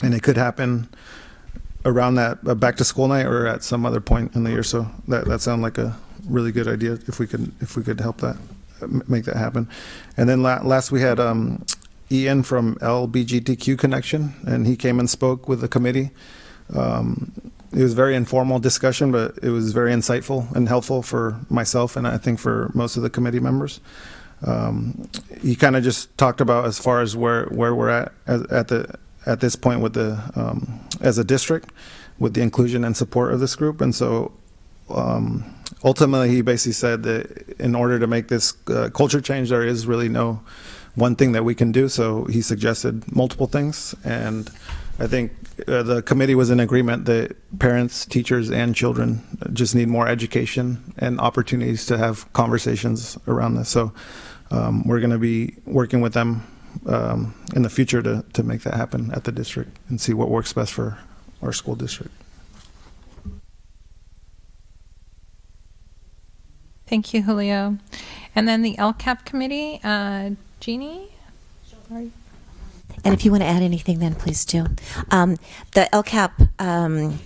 And it could happen around that back to school night or at some other point in the year. So that sounded like a really good idea if we could help that, make that happen. And then last we had Ian from LBGTQ Connection, and he came and spoke with the committee. It was a very informal discussion, but it was very insightful and helpful for myself, and I think for most of the committee members. He kind of just talked about as far as where we're at this point with the as a district with the inclusion and support of this group. And so ultimately he basically said that in order to make this culture change, there is really no one thing that we can do. So he suggested multiple things, and I think the committee was in agreement that parents, teachers, and children just need more education and opportunities to have conversations around this. So we're going to be working with them in the future to make that happen at the district and see what works best for our school district. Thank you, Julio. And then the LCAP committee, Jeannie? Sorry. And if you want to add anything, then please do. The LCAP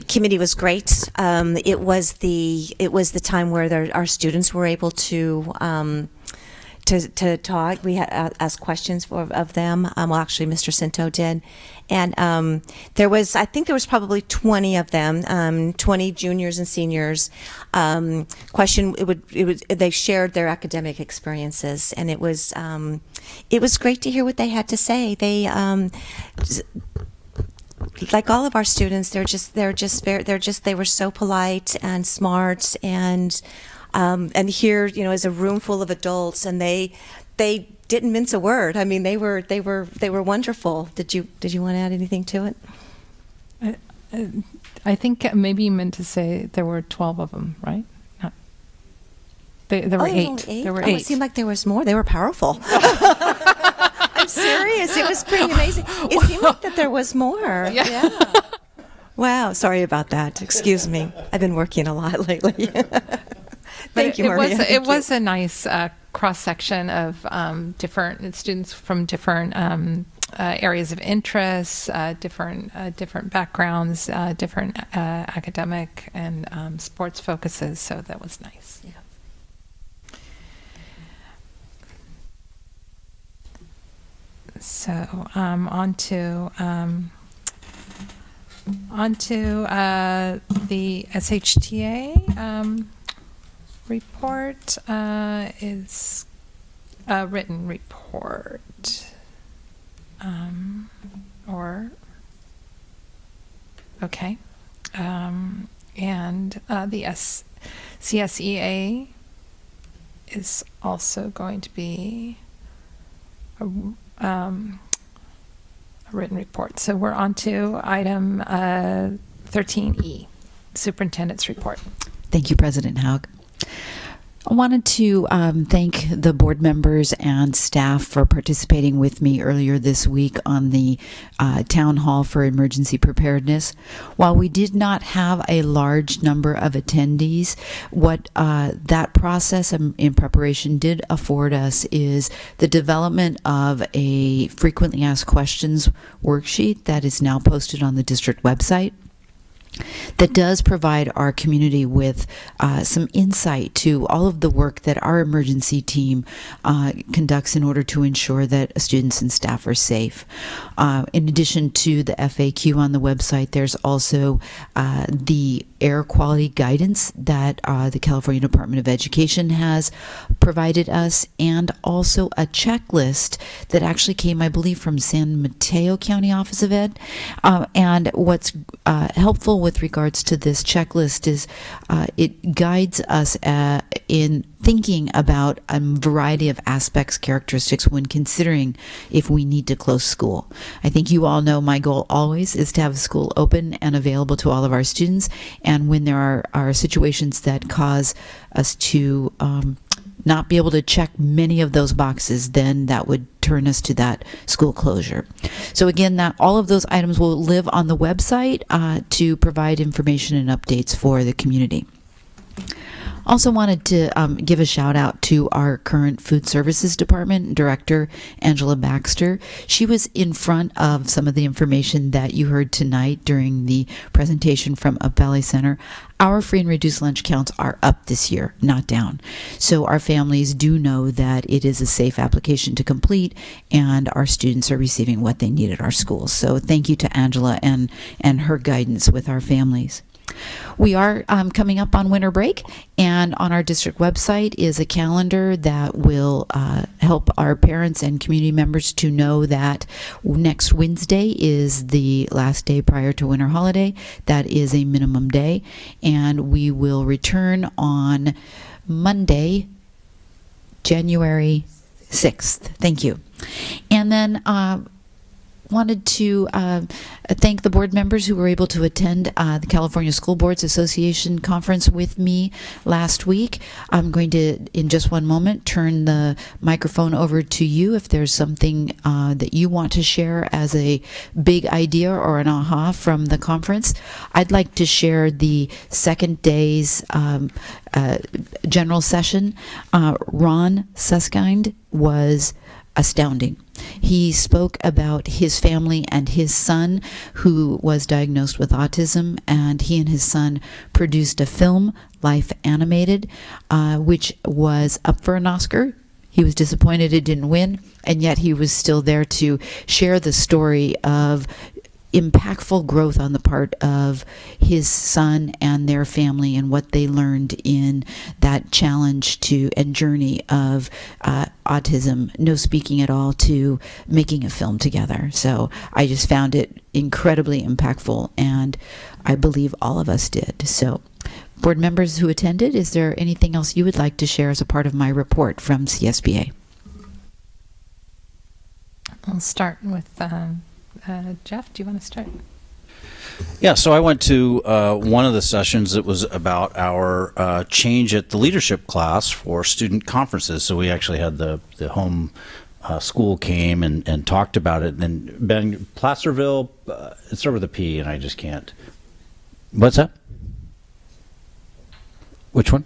committee was great. It was the time where our students were able to to talk. We had asked questions of them. Well, actually, Mr. Cinto did, and I think there was probably 20 of them, 20 juniors and seniors. They shared their academic experiences, and it was great to hear what they had to say. They like all of our students, they were so polite and smart, and here, is a room full of adults, and they didn't mince a word. I mean, they were wonderful. Did you want to add anything to it? I think maybe you meant to say there were 12 of them, right? There were eight. There were 8. It seemed like there was more. They were powerful. I'm serious. It was pretty amazing. It seemed like that there was more. Yeah. Wow. Sorry about that. Excuse me. I've been working a lot lately. Thank you, Maria. It was a nice cross section of different students from different areas of interest, different backgrounds, different academic and sports focuses. So that was nice. Yeah. So on to the SHTA report is a written report, and the CSEA is also going to be a written report. So we're on to item 13E, Superintendent's Report. Thank you, President Haug. I wanted to thank the board members and staff for participating with me earlier this week on the Town Hall for Emergency Preparedness. While we did not have a large number of attendees, what that process in preparation did afford us is the development of a frequently asked questions worksheet that is now posted on the district website, that does provide our community with some insight to all of the work that our emergency team conducts in order to ensure that students and staff are safe. In addition to the FAQ on the website, there's also the air quality guidance that the California Department of Education has provided us, and also a checklist that actually came, I believe, from San Mateo County Office of Ed. And what's helpful with regards to this checklist is it guides us in thinking about a variety of aspects, characteristics when considering if we need to close school. I think you all know my goal always is to have school open and available to all of our students, and when there are situations that cause us to not be able to check many of those boxes, then that would turn us to that school closure. So again, that all of those items will live on the website to provide information and updates for the community. Also wanted to give a shout out to our current Food Services Department Director, Angela Baxter. She was in front of some of the information that you heard tonight during the presentation from Up Valley Center. Our free and reduced lunch counts are up this year, not down. So our families do know that it is a safe application to complete, and our students are receiving what they need at our schools. So thank you to Angela and her guidance with our families. We are coming up on winter break, and on our district website is a calendar that will help our parents and community members to know that next Wednesday is the last day prior to winter holiday. That is a minimum day, and we will return on Monday, January 6th. Thank you. And then wanted to thank the board members who were able to attend the California School Boards Association conference with me last week. I'm going to, in just one moment, turn the microphone over to you if there's something that you want to share as a big idea or an aha from the conference. I'd like to share the second day's general session. Ron Suskind was astounding. He spoke about his family and his son, who was diagnosed with autism, and he and his son produced a film, Life Animated, which was up for an Oscar. He was disappointed it didn't win, and yet he was still there to share the story of impactful growth on the part of his son and their family and what they learned in that challenge to and journey of autism, no speaking at all, to making a film together. So I just found it incredibly impactful, and I believe all of us did. So board members who attended, is there anything else you would like to share as a part of my report from CSBA? I'll start with Jeff. Do you want to start? Yeah, so I went to one of the sessions that was about our change at the leadership class for student conferences. So we actually had the home school came and talked about it. And Ben, Placerville, it started with a P, and I just can't. What's that? Which one?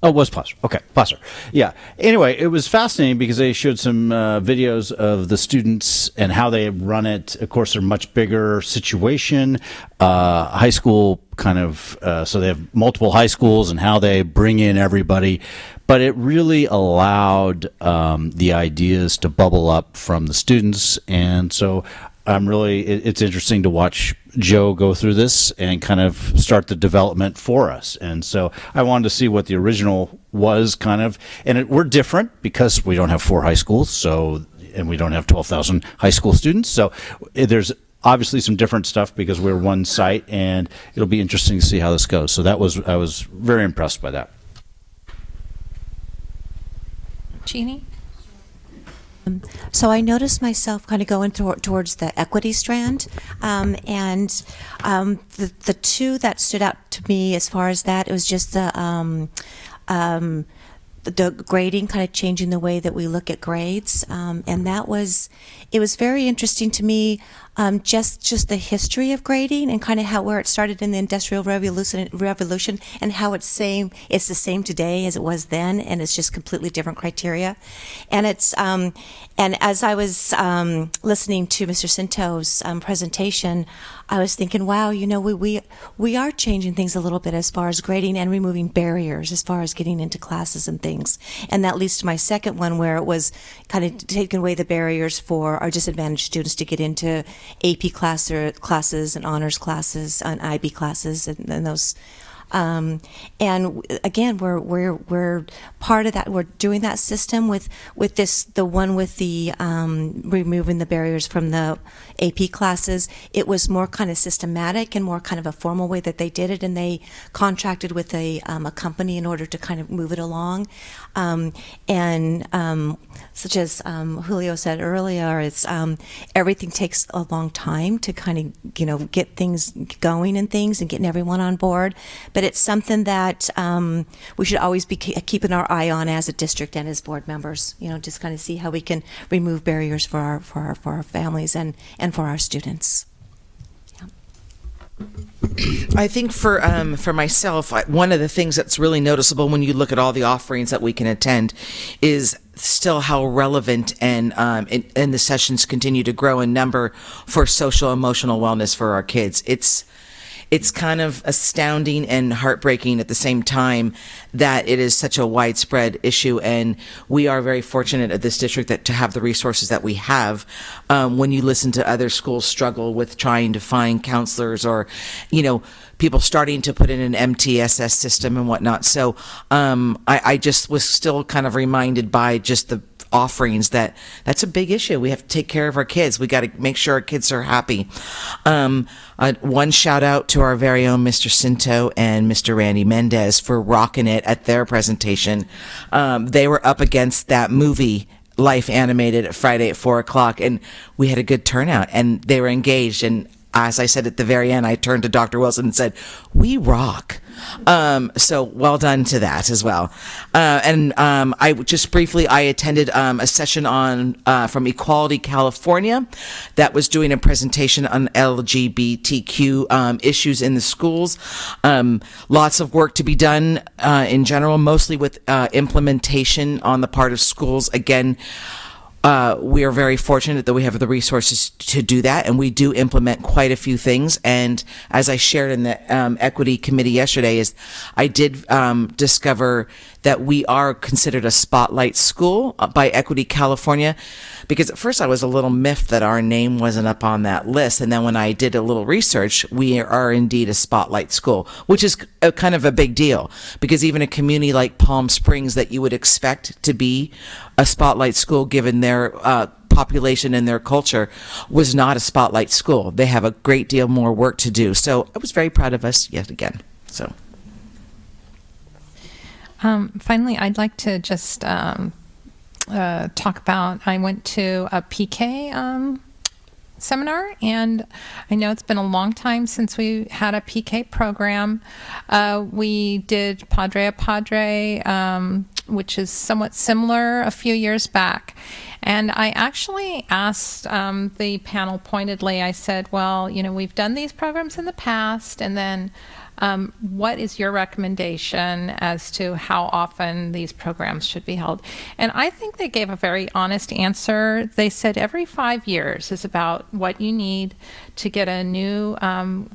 Oh, it was Placer. Okay, Placer. Yeah. Anyway, it was fascinating because they showed some videos of the students and how they run it. Of course, they're much bigger situation. High school kind of, so they have multiple high schools and how they bring in everybody. But it really allowed the ideas to bubble up from the students. And so it's interesting to watch Joe go through this and kind of start the development for us. And so I wanted to see what the original was kind of, and we're different because we don't have 4 high schools, and we don't have 12,000 high school students. So there's obviously some different stuff because we're one site, and it'll be interesting to see how this goes. So I was very impressed by that. Jeannie? So I noticed myself kind of going towards the equity strand, and the two that stood out to me as far as that, it was just the grading, kind of changing the way that we look at grades, and it was very interesting to me, just the history of grading and kind of where it started in the Industrial Revolution and how it's the same today as it was then, and it's just completely different criteria. And it's and as I was listening to Mr. Cinto's presentation, I was thinking, wow, we are changing things a little bit as far as grading and removing barriers as far as getting into classes and things. And that leads to my second one, where it was kind of taking away the barriers for our disadvantaged students to get into AP classes and honors classes and IB classes and those. And again, we're part of that. We're doing that system with the one with the removing the barriers from the AP classes. It was more kind of systematic and more kind of a formal way that they did it, and they contracted with a company in order to kind of move it along. Such as Julio said earlier, it's everything takes a long time to kind of get things going and getting everyone on board. But it's something that we should always be keeping our eye on as a district and as board members. Just kind of see how we can remove barriers for our families and for our students. I think for myself, one of the things that's really noticeable when you look at all the offerings that we can attend is still how relevant and the sessions continue to grow in number for social emotional wellness for our kids. It's kind of astounding and heartbreaking at the same time that it is such a widespread issue, and we are very fortunate at this district to have the resources that we have. When you listen to other schools struggle with trying to find counselors, or people starting to put in an MTSS system and whatnot. So I just was still kind of reminded by just the offerings that's a big issue. We have to take care of our kids. We got to make sure our kids are happy. One shout out to our very own Mr. Cinto and Mr. Randy Mendez for rocking it at their presentation. They were up against that movie Life Animated at Friday at 4:00, and we had a good turnout, and they were engaged. And as I said at the very end, I turned to Dr. Wilson and said, "We rock." So well done to that as well. I just briefly, I attended a session from Equality California that was doing a presentation on LGBTQ issues in the schools. Lots of work to be done in general, mostly with implementation on the part of schools. Again, we are very fortunate that we have the resources to do that, and we do implement quite a few things. And as I shared in the equity committee yesterday, is I did discover that we are considered a spotlight school by Equity California, because at first I was a little miffed that our name wasn't up on that list, and then when I did a little research, we are indeed a spotlight school, which is kind of a big deal, because even a community like Palm Springs that you would expect to be a spotlight school given their population and their culture was not a spotlight school. They have a great deal more work to do. So I was very proud of us yet again. So finally, I'd like to just talk about, I went to a PK seminar, and I know it's been a long time since we had a PK program. We did Padre a Padre, which is somewhat similar, a few years back. And I actually asked the panel pointedly, I said, well, you know, we've done these programs in the past, and then what is your recommendation as to how often these programs should be held? And I think they gave a very honest answer. They said every 5 years is about what you need to get a new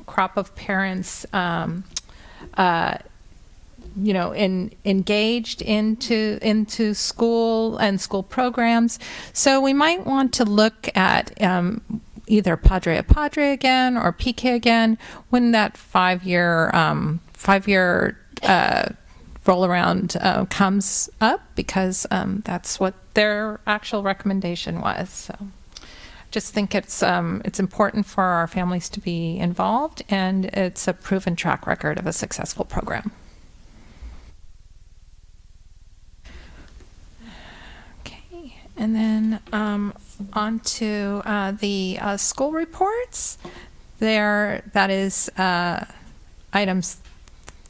crop of parents engaged into school and school programs. So we might want to look at either Padre a Padre again or PK again when that 5 year roll around comes up, because that's what their actual recommendation was. So just think it's important for our families to be involved, and it's a proven track record of a successful program. Okay, and then on to the school reports. That is items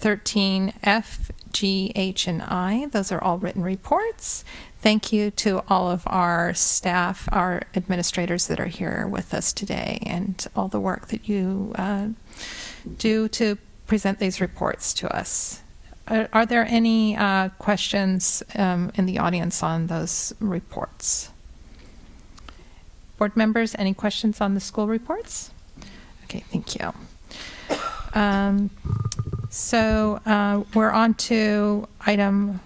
13F, G, H, and I. Those are all written reports. Thank you to all of our staff, our administrators that are here with us today, and all the work that you do to present these reports to us. Are there any questions in the audience on those reports? Board members, any questions on the school reports? Okay, thank you. So we're on to item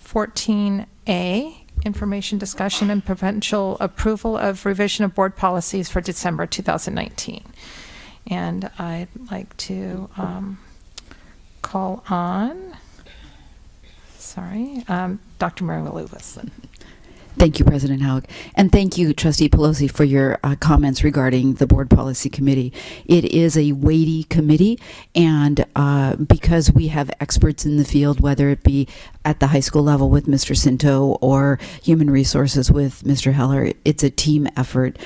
14A, information discussion and provincial approval of revision of board policies for December 2019. And I'd like to call on, Dr. Mary Lewis. Thank you, President Haug. And thank you, Trustee Pelosi, for your comments regarding the Board Policy Committee. It is a weighty committee, and because we have experts in the field, whether it be at the high school level with Mr. Cinto or Human Resources with Mr. Heller, it's a team effort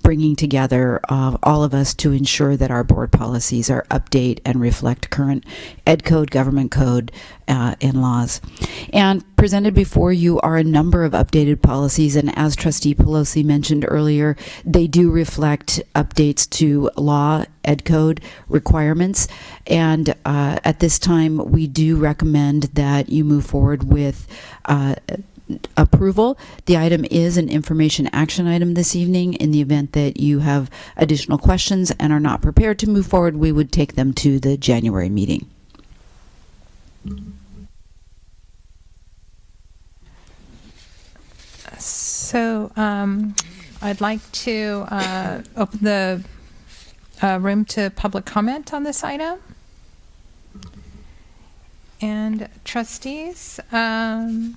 bringing together all of us to ensure that our board policies are update and reflect current ed code, government code, and laws. And presented before you are a number of updated policies, and as Trustee Pelosi mentioned earlier, they do reflect updates to law, ed code requirements. And at this time, we do recommend that you move forward with approval. The item is an information action item this evening. In the event that you have additional questions and are not prepared to move forward, we would take them to the January meeting. So I'd like to open the room to public comment on this item. And trustees, any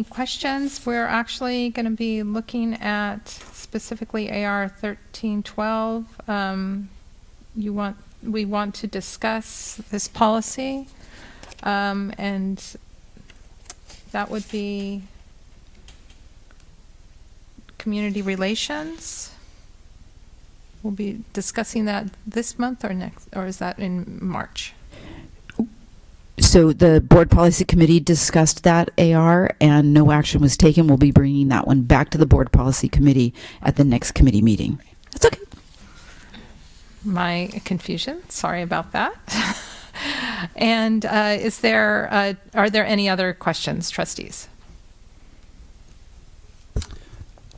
questions? We're actually going to be looking at specifically AR 1312. We want to discuss this policy, and that would be community relations. We'll be discussing that this month or next, or is that in March? So the Board Policy Committee discussed that AR and no action was taken. We'll be bringing that one back to the Board Policy Committee at the next committee meeting. That's okay. My confusion, sorry about that. And are there any other questions, trustees?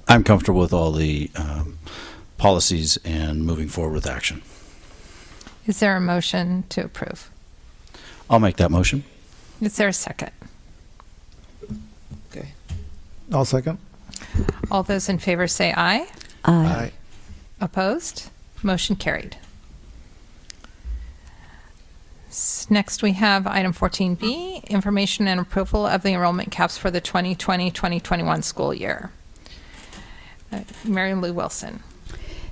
I'm comfortable with all the policies and moving forward with action. Is there a motion to approve? I'll make that motion. Is there a second? Okay. I'll second. All those in favor say aye. Aye. Opposed? Motion carried. Next, we have item 14B, information and approval of the enrollment caps for the 2020-2021 school year. Mary Lou Wilson.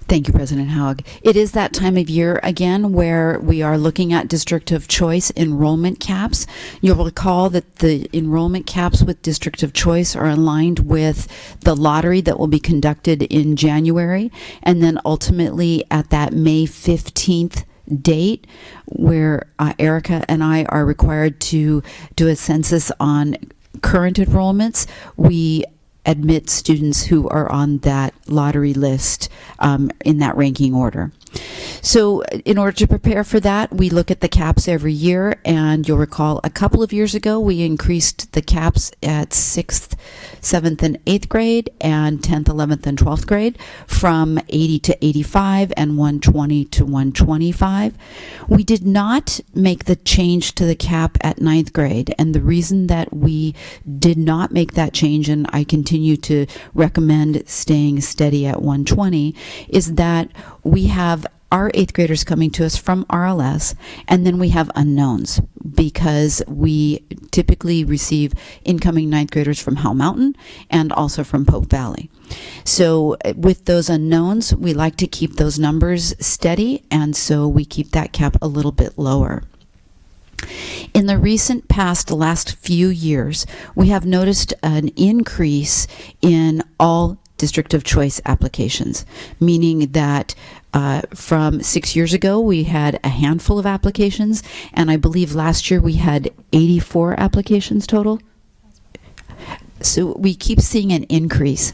Thank you, President Haug. It is that time of year again where we are looking at District of Choice enrollment caps. You'll recall that the enrollment caps with District of Choice are aligned with the lottery that will be conducted in January, and then ultimately at that May 15th date where Erica and I are required to do a census on current enrollments, we admit students who are on that lottery list in that ranking order. So in order to prepare for that, we look at the caps every year, and you'll recall a couple of years ago we increased the caps at 6th, 7th, and 8th grade and 10th, 11th, and 12th grade from 80 to 85 and 120 to 125. We did not make the change to the cap at 9th grade, and the reason that we did not make that change, and I continue to recommend staying steady at 120, is that we have our 8th graders coming to us from RLS, and then we have unknowns because we typically receive incoming 9th graders from Howell Mountain and also from Pope Valley. So with those unknowns, we like to keep those numbers steady, and so we keep that cap a little bit lower. In the recent past, the last few years, we have noticed an increase in all District of Choice applications, meaning that from 6 years ago, we had a handful of applications, and I believe last year we had 84 applications total. So we keep seeing an increase.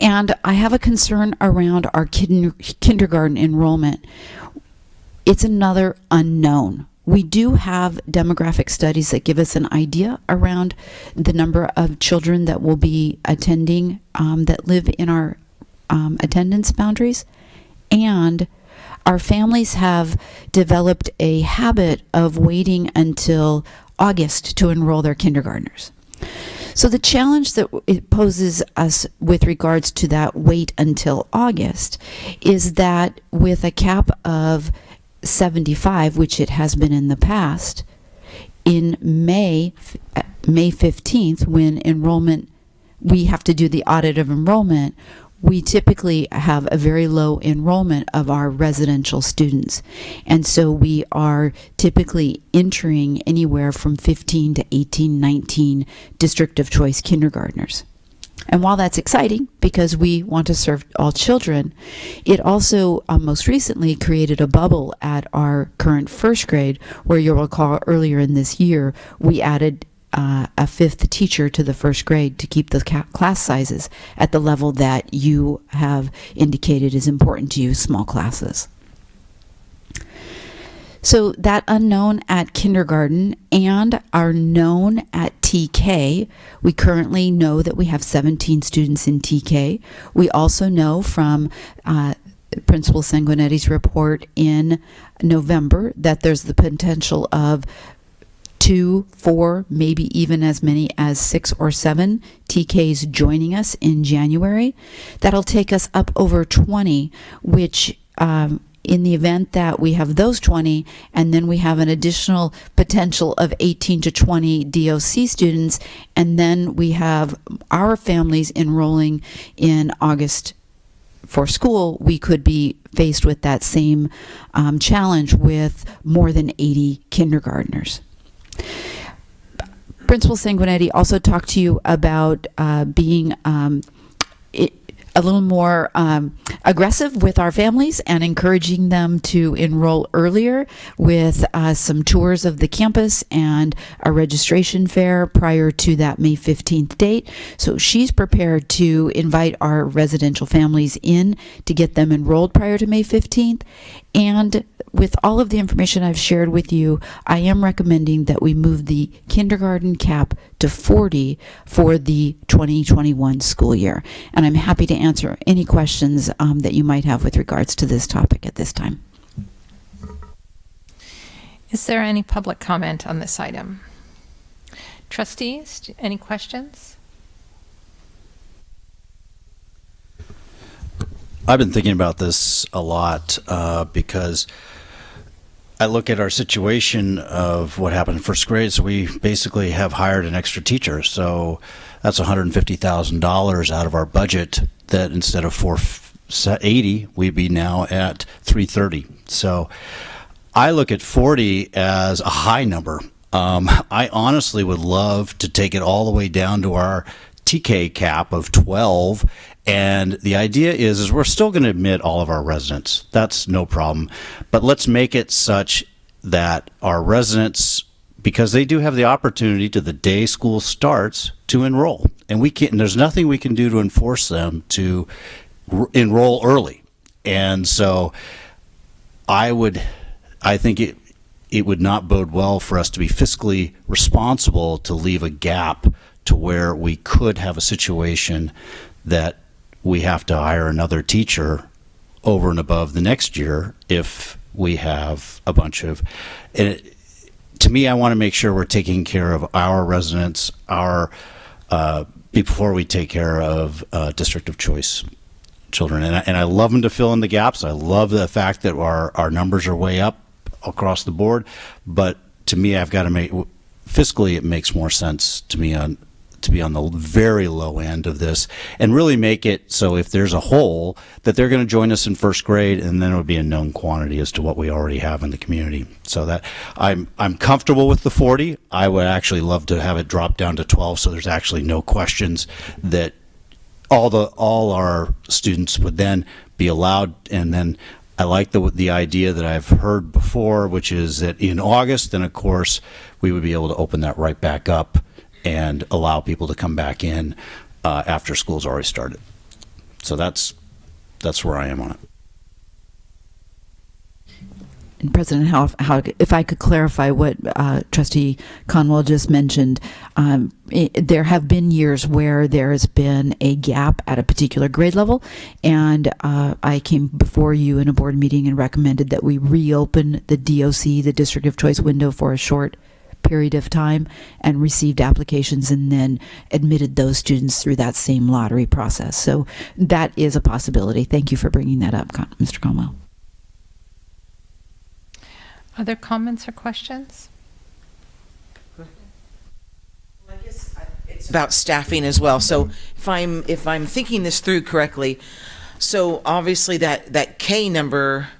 And I have a concern around our kindergarten enrollment. It's another unknown. We do have demographic studies that give us an idea around the number of children that will be attending that live in our attendance boundaries. And our families have developed a habit of waiting until August to enroll their kindergartners. So the challenge that it poses us with regards to that wait until August is that with a cap of 75, which it has been in the past, in May 15th, when enrollment, we have to do the audit of enrollment, we typically have a very low enrollment of our residential students. And so we are typically entering anywhere from 15 to 18, 19 District of Choice kindergartners. And while that's exciting because we want to serve all children, it also most recently created a bubble at our current first grade, where you'll recall earlier in this year we added a fifth teacher to the first grade to keep the class sizes at the level that you have indicated is important to you, small classes. So that unknown at kindergarten and our known at TK, we currently know that we have 17 students in TK. We also know from Principal Sanguinetti's report in November that there's the potential of 2, 4, maybe even as many as 6 or 7 TKs joining us in January. That'll take us up over 20, which in the event that we have those 20, and then we have an additional potential of 18 to 20 DOC students, and then we have our families enrolling in August for school, we could be faced with that same challenge with more than 80 kindergartners. Principal Sanguinetti also talked to you about being a little more aggressive with our families and encouraging them to enroll earlier with some tours of the campus and a registration fair prior to that May 15th date. So she's prepared to invite our residential families in to get them enrolled prior to May 15th. And with all of the information I've shared with you, I am recommending that we move the kindergarten cap to 40 for the 2021 school year. And I'm happy to answer any questions that you might have with regards to this topic at this time. Is there any public comment on this item? Trustees, any questions? I've been thinking about this a lot because I look at our situation of what happened in first grade. So we basically have hired an extra teacher. So that's $150,000 out of our budget that instead of $480, we'd be now at $330. So I look at 40 as a high number. I honestly would love to take it all the way down to our TK cap of 12. And the idea is we're still going to admit all of our residents. That's no problem. But let's make it such that our residents, because they do have the opportunity to the day school starts to enroll. And there's nothing we can do to enforce them to enroll early. And so I think it would not bode well for us to be fiscally responsible to leave a gap to where we could have a situation that we have to hire another teacher over and above the next year if we have a bunch of. To me, I want to make sure we're taking care of our residents, before we take care of district of choice children. And I love them to fill in the gaps. I love the fact that our numbers are way up across the board. But to me, I've got to make fiscally, it makes more sense to me to be on the very low end of this and really make it so if there's a hole that they're going to join us in first grade, and then it would be a known quantity as to what we already have in the community. So that I'm comfortable with the 40. I would actually love to have it drop down to 12 so there's actually no questions that all our students would then be allowed. And then I like the idea that I've heard before, which is that in August, then of course we would be able to open that right back up and allow people to come back in after school's already started. So that's where I am on it. And President Howe, if I could clarify what Trustee Conwell just mentioned, there have been years where there has been a gap at a particular grade level, and I came before you in a board meeting and recommended that we reopen the DOC, the District of Choice window, for a short period of time, and received applications and then admitted those students through that same lottery process. So that is a possibility. Thank you for bringing that up, Mr. Conwell. Other comments or questions? I guess it's about staffing as well. So if I'm thinking this through correctly, so obviously that K number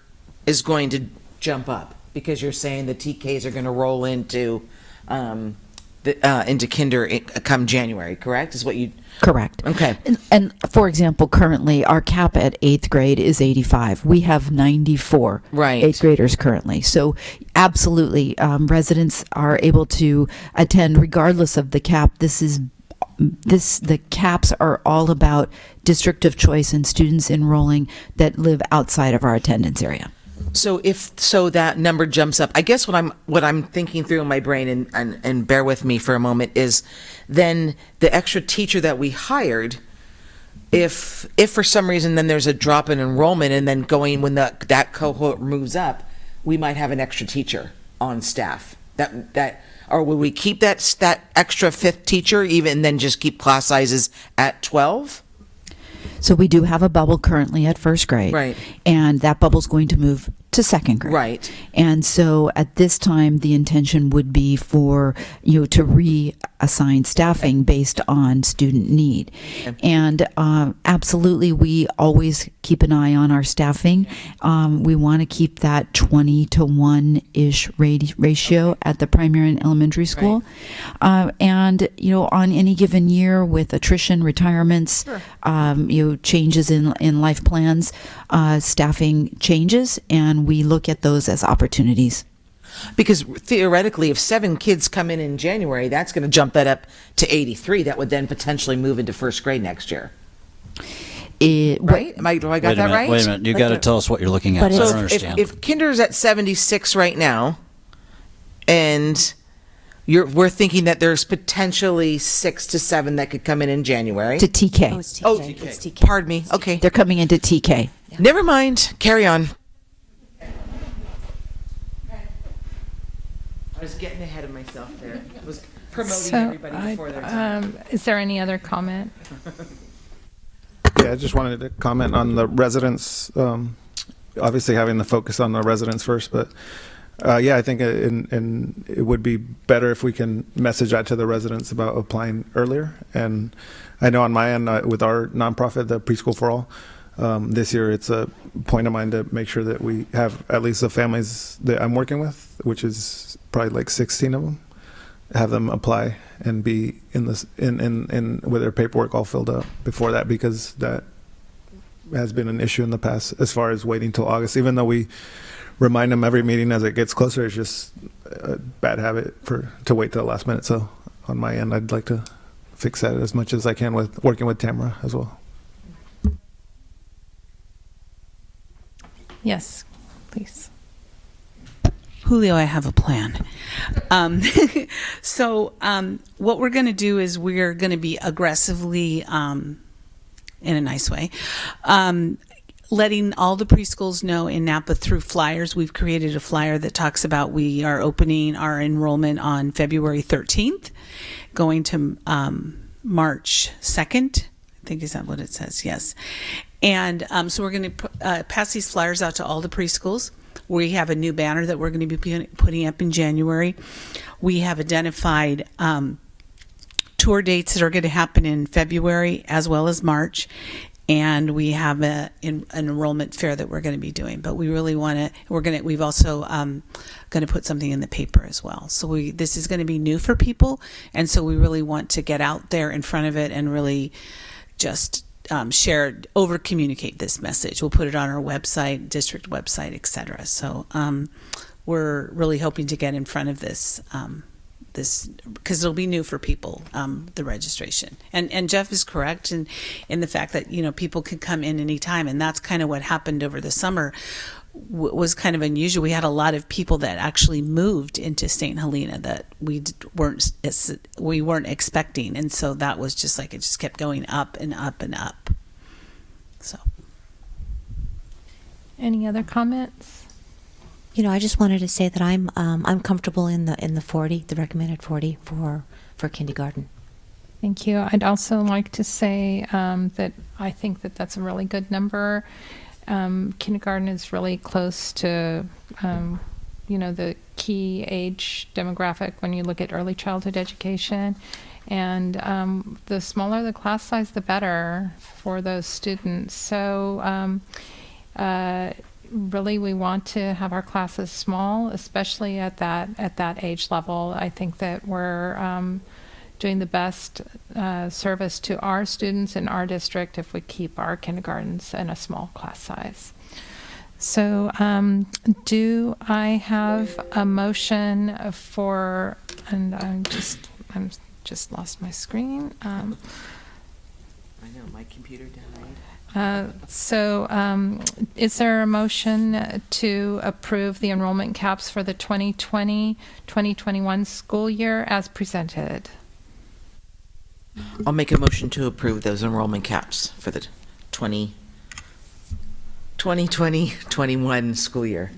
is going to jump up because you're saying the TKs are going to roll into kinder come January, correct? Is what you Correct. Okay. And for example, currently our cap at 8th grade is 85. We have 94 Right. 8th graders currently. So absolutely, residents are able to attend regardless of the cap. The caps are all about district of choice and students enrolling that live outside of our attendance area. So that number jumps up, I guess what I'm thinking through in my brain, and bear with me for a moment, is then the extra teacher that we hired, if for some reason then there's a drop in enrollment, and then when that cohort moves up, we might have an extra teacher on staff. Or will we keep that extra 5th teacher even and then just keep class sizes at 12? So we do have a bubble currently at 1st grade. Right. And that bubble's going to move to 2nd grade. Right. And so at this time, the intention would be for to reassign staffing based on student need. Okay. And absolutely, we always keep an eye on our staffing. We want to keep that 20 to 1-ish ratio at the primary and elementary school. Right. And, on any given year with attrition, retirements, Sure. Changes in life plans, staffing changes, and we look at those as opportunities. Because theoretically, if 7 kids come in January, that's going to jump that up to 83. That would then potentially move into 1st grade next year. right? Do I got that right? Wait a minute. You got to tell us what you're looking at. But I don't So understand. if kinder's at 76 right now, and we're thinking that there's potentially 6 to 7 that could come in January. To TK. Oh, it's TK. Oh, It's TK. pardon me. Okay. They're coming into TK. Never mind. Carry on. I was getting ahead of myself there. I was promoting everybody before their time. Is there any other comment? Yeah, I just wanted to comment on the residents, obviously having the focus on the residents first, but yeah, I think it would be better if we can message that to the residents about applying earlier. And I know on my end, with our nonprofit, the Preschool for All, this year it's a point of mine to make sure that we have at least the families that I'm working with, which is probably like 16 of them, have them apply and be in this in with their paperwork all filled out before that, because that has been an issue in the past as far as waiting till August. Even though we remind them every meeting as it gets closer, it's just a bad habit to wait till the last minute. So on my end, I'd like to fix that as much as I can with working with Tamara as well. Yes, please. Julio, I have a plan. So what we're going to do is we're going to be aggressively, in a nice way, letting all the preschools know in Napa through flyers. We've created a flyer that talks about we are opening our enrollment on February 13th, going to March 2nd. I think is that what it says? Yes. And so we're going to pass these flyers out to all the preschools. We have a new banner that we're going to be putting up in January. We have identified tour dates that are going to happen in February as well as March. And we have an enrollment fair that we're going to be doing. But we really want to, we've also going to put something in the paper as well. So this is going to be new for people. And so we really want to get out there in front of it and really just share, over communicate this message. We'll put it on our website, district website, etc. So we're really hoping to get in front of this because it'll be new for people, the registration. And Jeff is correct in the fact that people can come in anytime, and that's kind of what happened over the summer. Was kind of unusual. We had a lot of people that actually moved into St. Helena that we weren't expecting, and so that was just like it just kept going up and up and up. So, any other comments? I just wanted to say that I'm comfortable in the 40, the recommended 40 for kindergarten. Thank you. I'd also like to say that I think that that's a really good number. Kindergarten is really close to, the key age demographic when you look at early childhood education. And the smaller the class size, the better for those students. So really we want to have our classes small, especially at that age level. I think that we're doing the best service to our students in our district if we keep our kindergartens in a small class size. So do I have a motion for, and I'm just lost my screen. I know, my computer died. Is there a motion to approve the enrollment caps for the 2020-2021 school year as presented? I'll make a motion to approve those enrollment caps for the 2020-21 school year.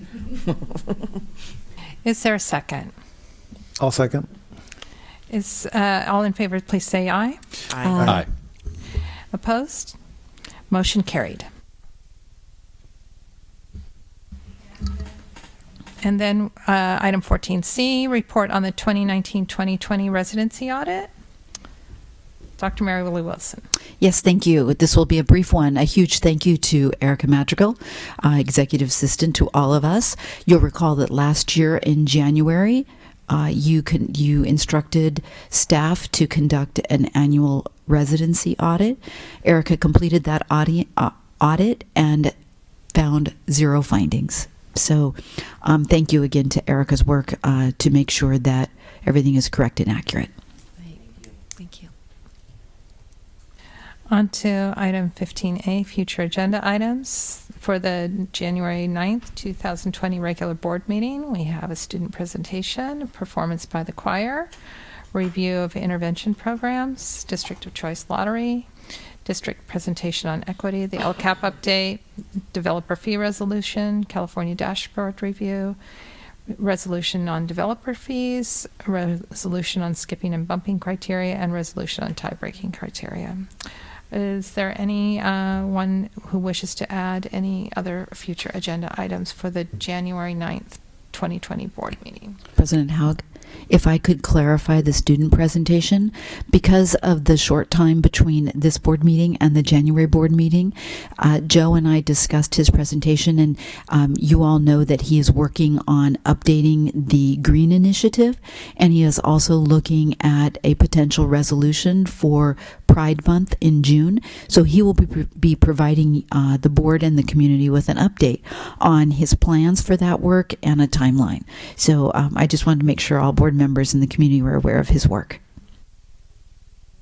Is there a second? I'll second. Is all in favor, please say aye. Aye. Opposed? Motion carried. And then item 14C, report on the 2019-2020 residency audit. Dr. Mary Lou Wilson. Yes, thank you. This will be a brief one. A huge thank you to Erica Madrigal, executive assistant to all of us. You'll recall that last year in January, you instructed staff to conduct an annual residency audit. Erica completed that audit and found 0 findings. So thank you again to Erica's work to make sure that everything is correct and accurate. Thank you. On to item 15A, future agenda items. For the January 9th, 2020 regular board meeting, we have a student presentation, performance by the choir, review of intervention programs, district of choice lottery, district presentation on equity, the LCAP update, developer fee resolution, California dashboard review, resolution on developer fees, resolution on skipping and bumping criteria, and resolution on tie-breaking criteria. Is there any one who wishes to add any other future agenda items for the January 9th, 2020 board meeting? President Haug, if I could clarify the student presentation, because of the short time between this board meeting and the January board meeting, Joe and I discussed his presentation, and you all know that he is working on updating the Green Initiative, and he is also looking at a potential resolution for Pride Month in June. So he will be providing the board and the community with an update on his plans for that work and a timeline. So I just wanted to make sure all board members in the community were aware of his work.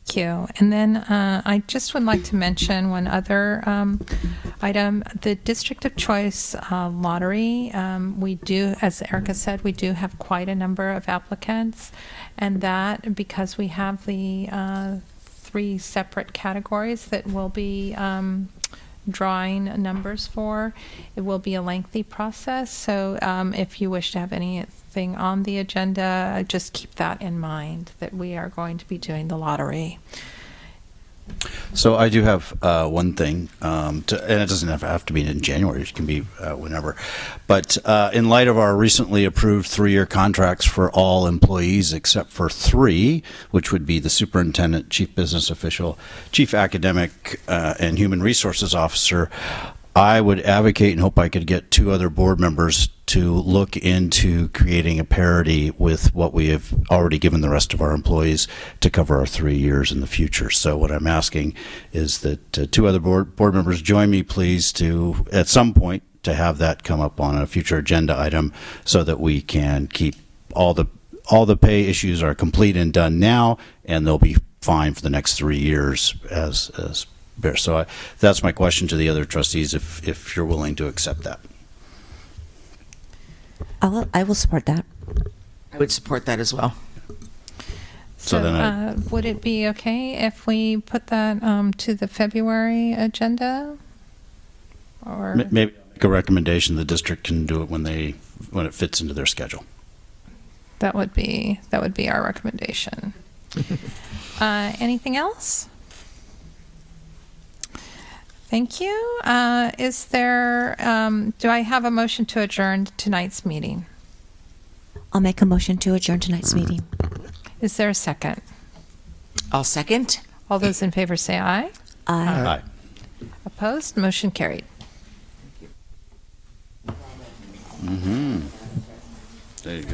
Thank you. And then I just would like to mention one other item, the District of Choice lottery. We do, as Erica said, we do have quite a number of applicants, and that because we have the 3 separate categories that we'll be drawing numbers for, it will be a lengthy process. So if you wish to have anything on the agenda, just keep that in mind, that we are going to be doing the lottery. So I do have one thing, and it doesn't have to be in January. It can be whenever. But in light of our recently approved 3-year contracts for all employees except for 3, which would be the superintendent, chief business official, chief academic, and human resources officer, I would advocate and hope I could get 2 other board members to look into creating a parity with what we have already given the rest of our employees to cover our 3 years in the future. So what I'm asking is that 2 other board members join me, please, to at some point to have that come up on a future agenda item so that we can keep all the pay issues are complete and done now, and they'll be fine for the next 3 years as bear. So that's my question to the other trustees, if you're willing to accept that. I will support that. I would support that as well. So then would it be okay if we put that to the February agenda? Or Maybe make a recommendation the district can do it when it fits into their schedule. that would be our recommendation. Anything else? Thank you. Is there, do I have a motion to adjourn tonight's meeting? I'll make a motion to adjourn tonight's meeting. Is there a second? I'll second. All those in favor say aye. Aye. Aye. Opposed? Motion carried. Mm-hmm. There you go.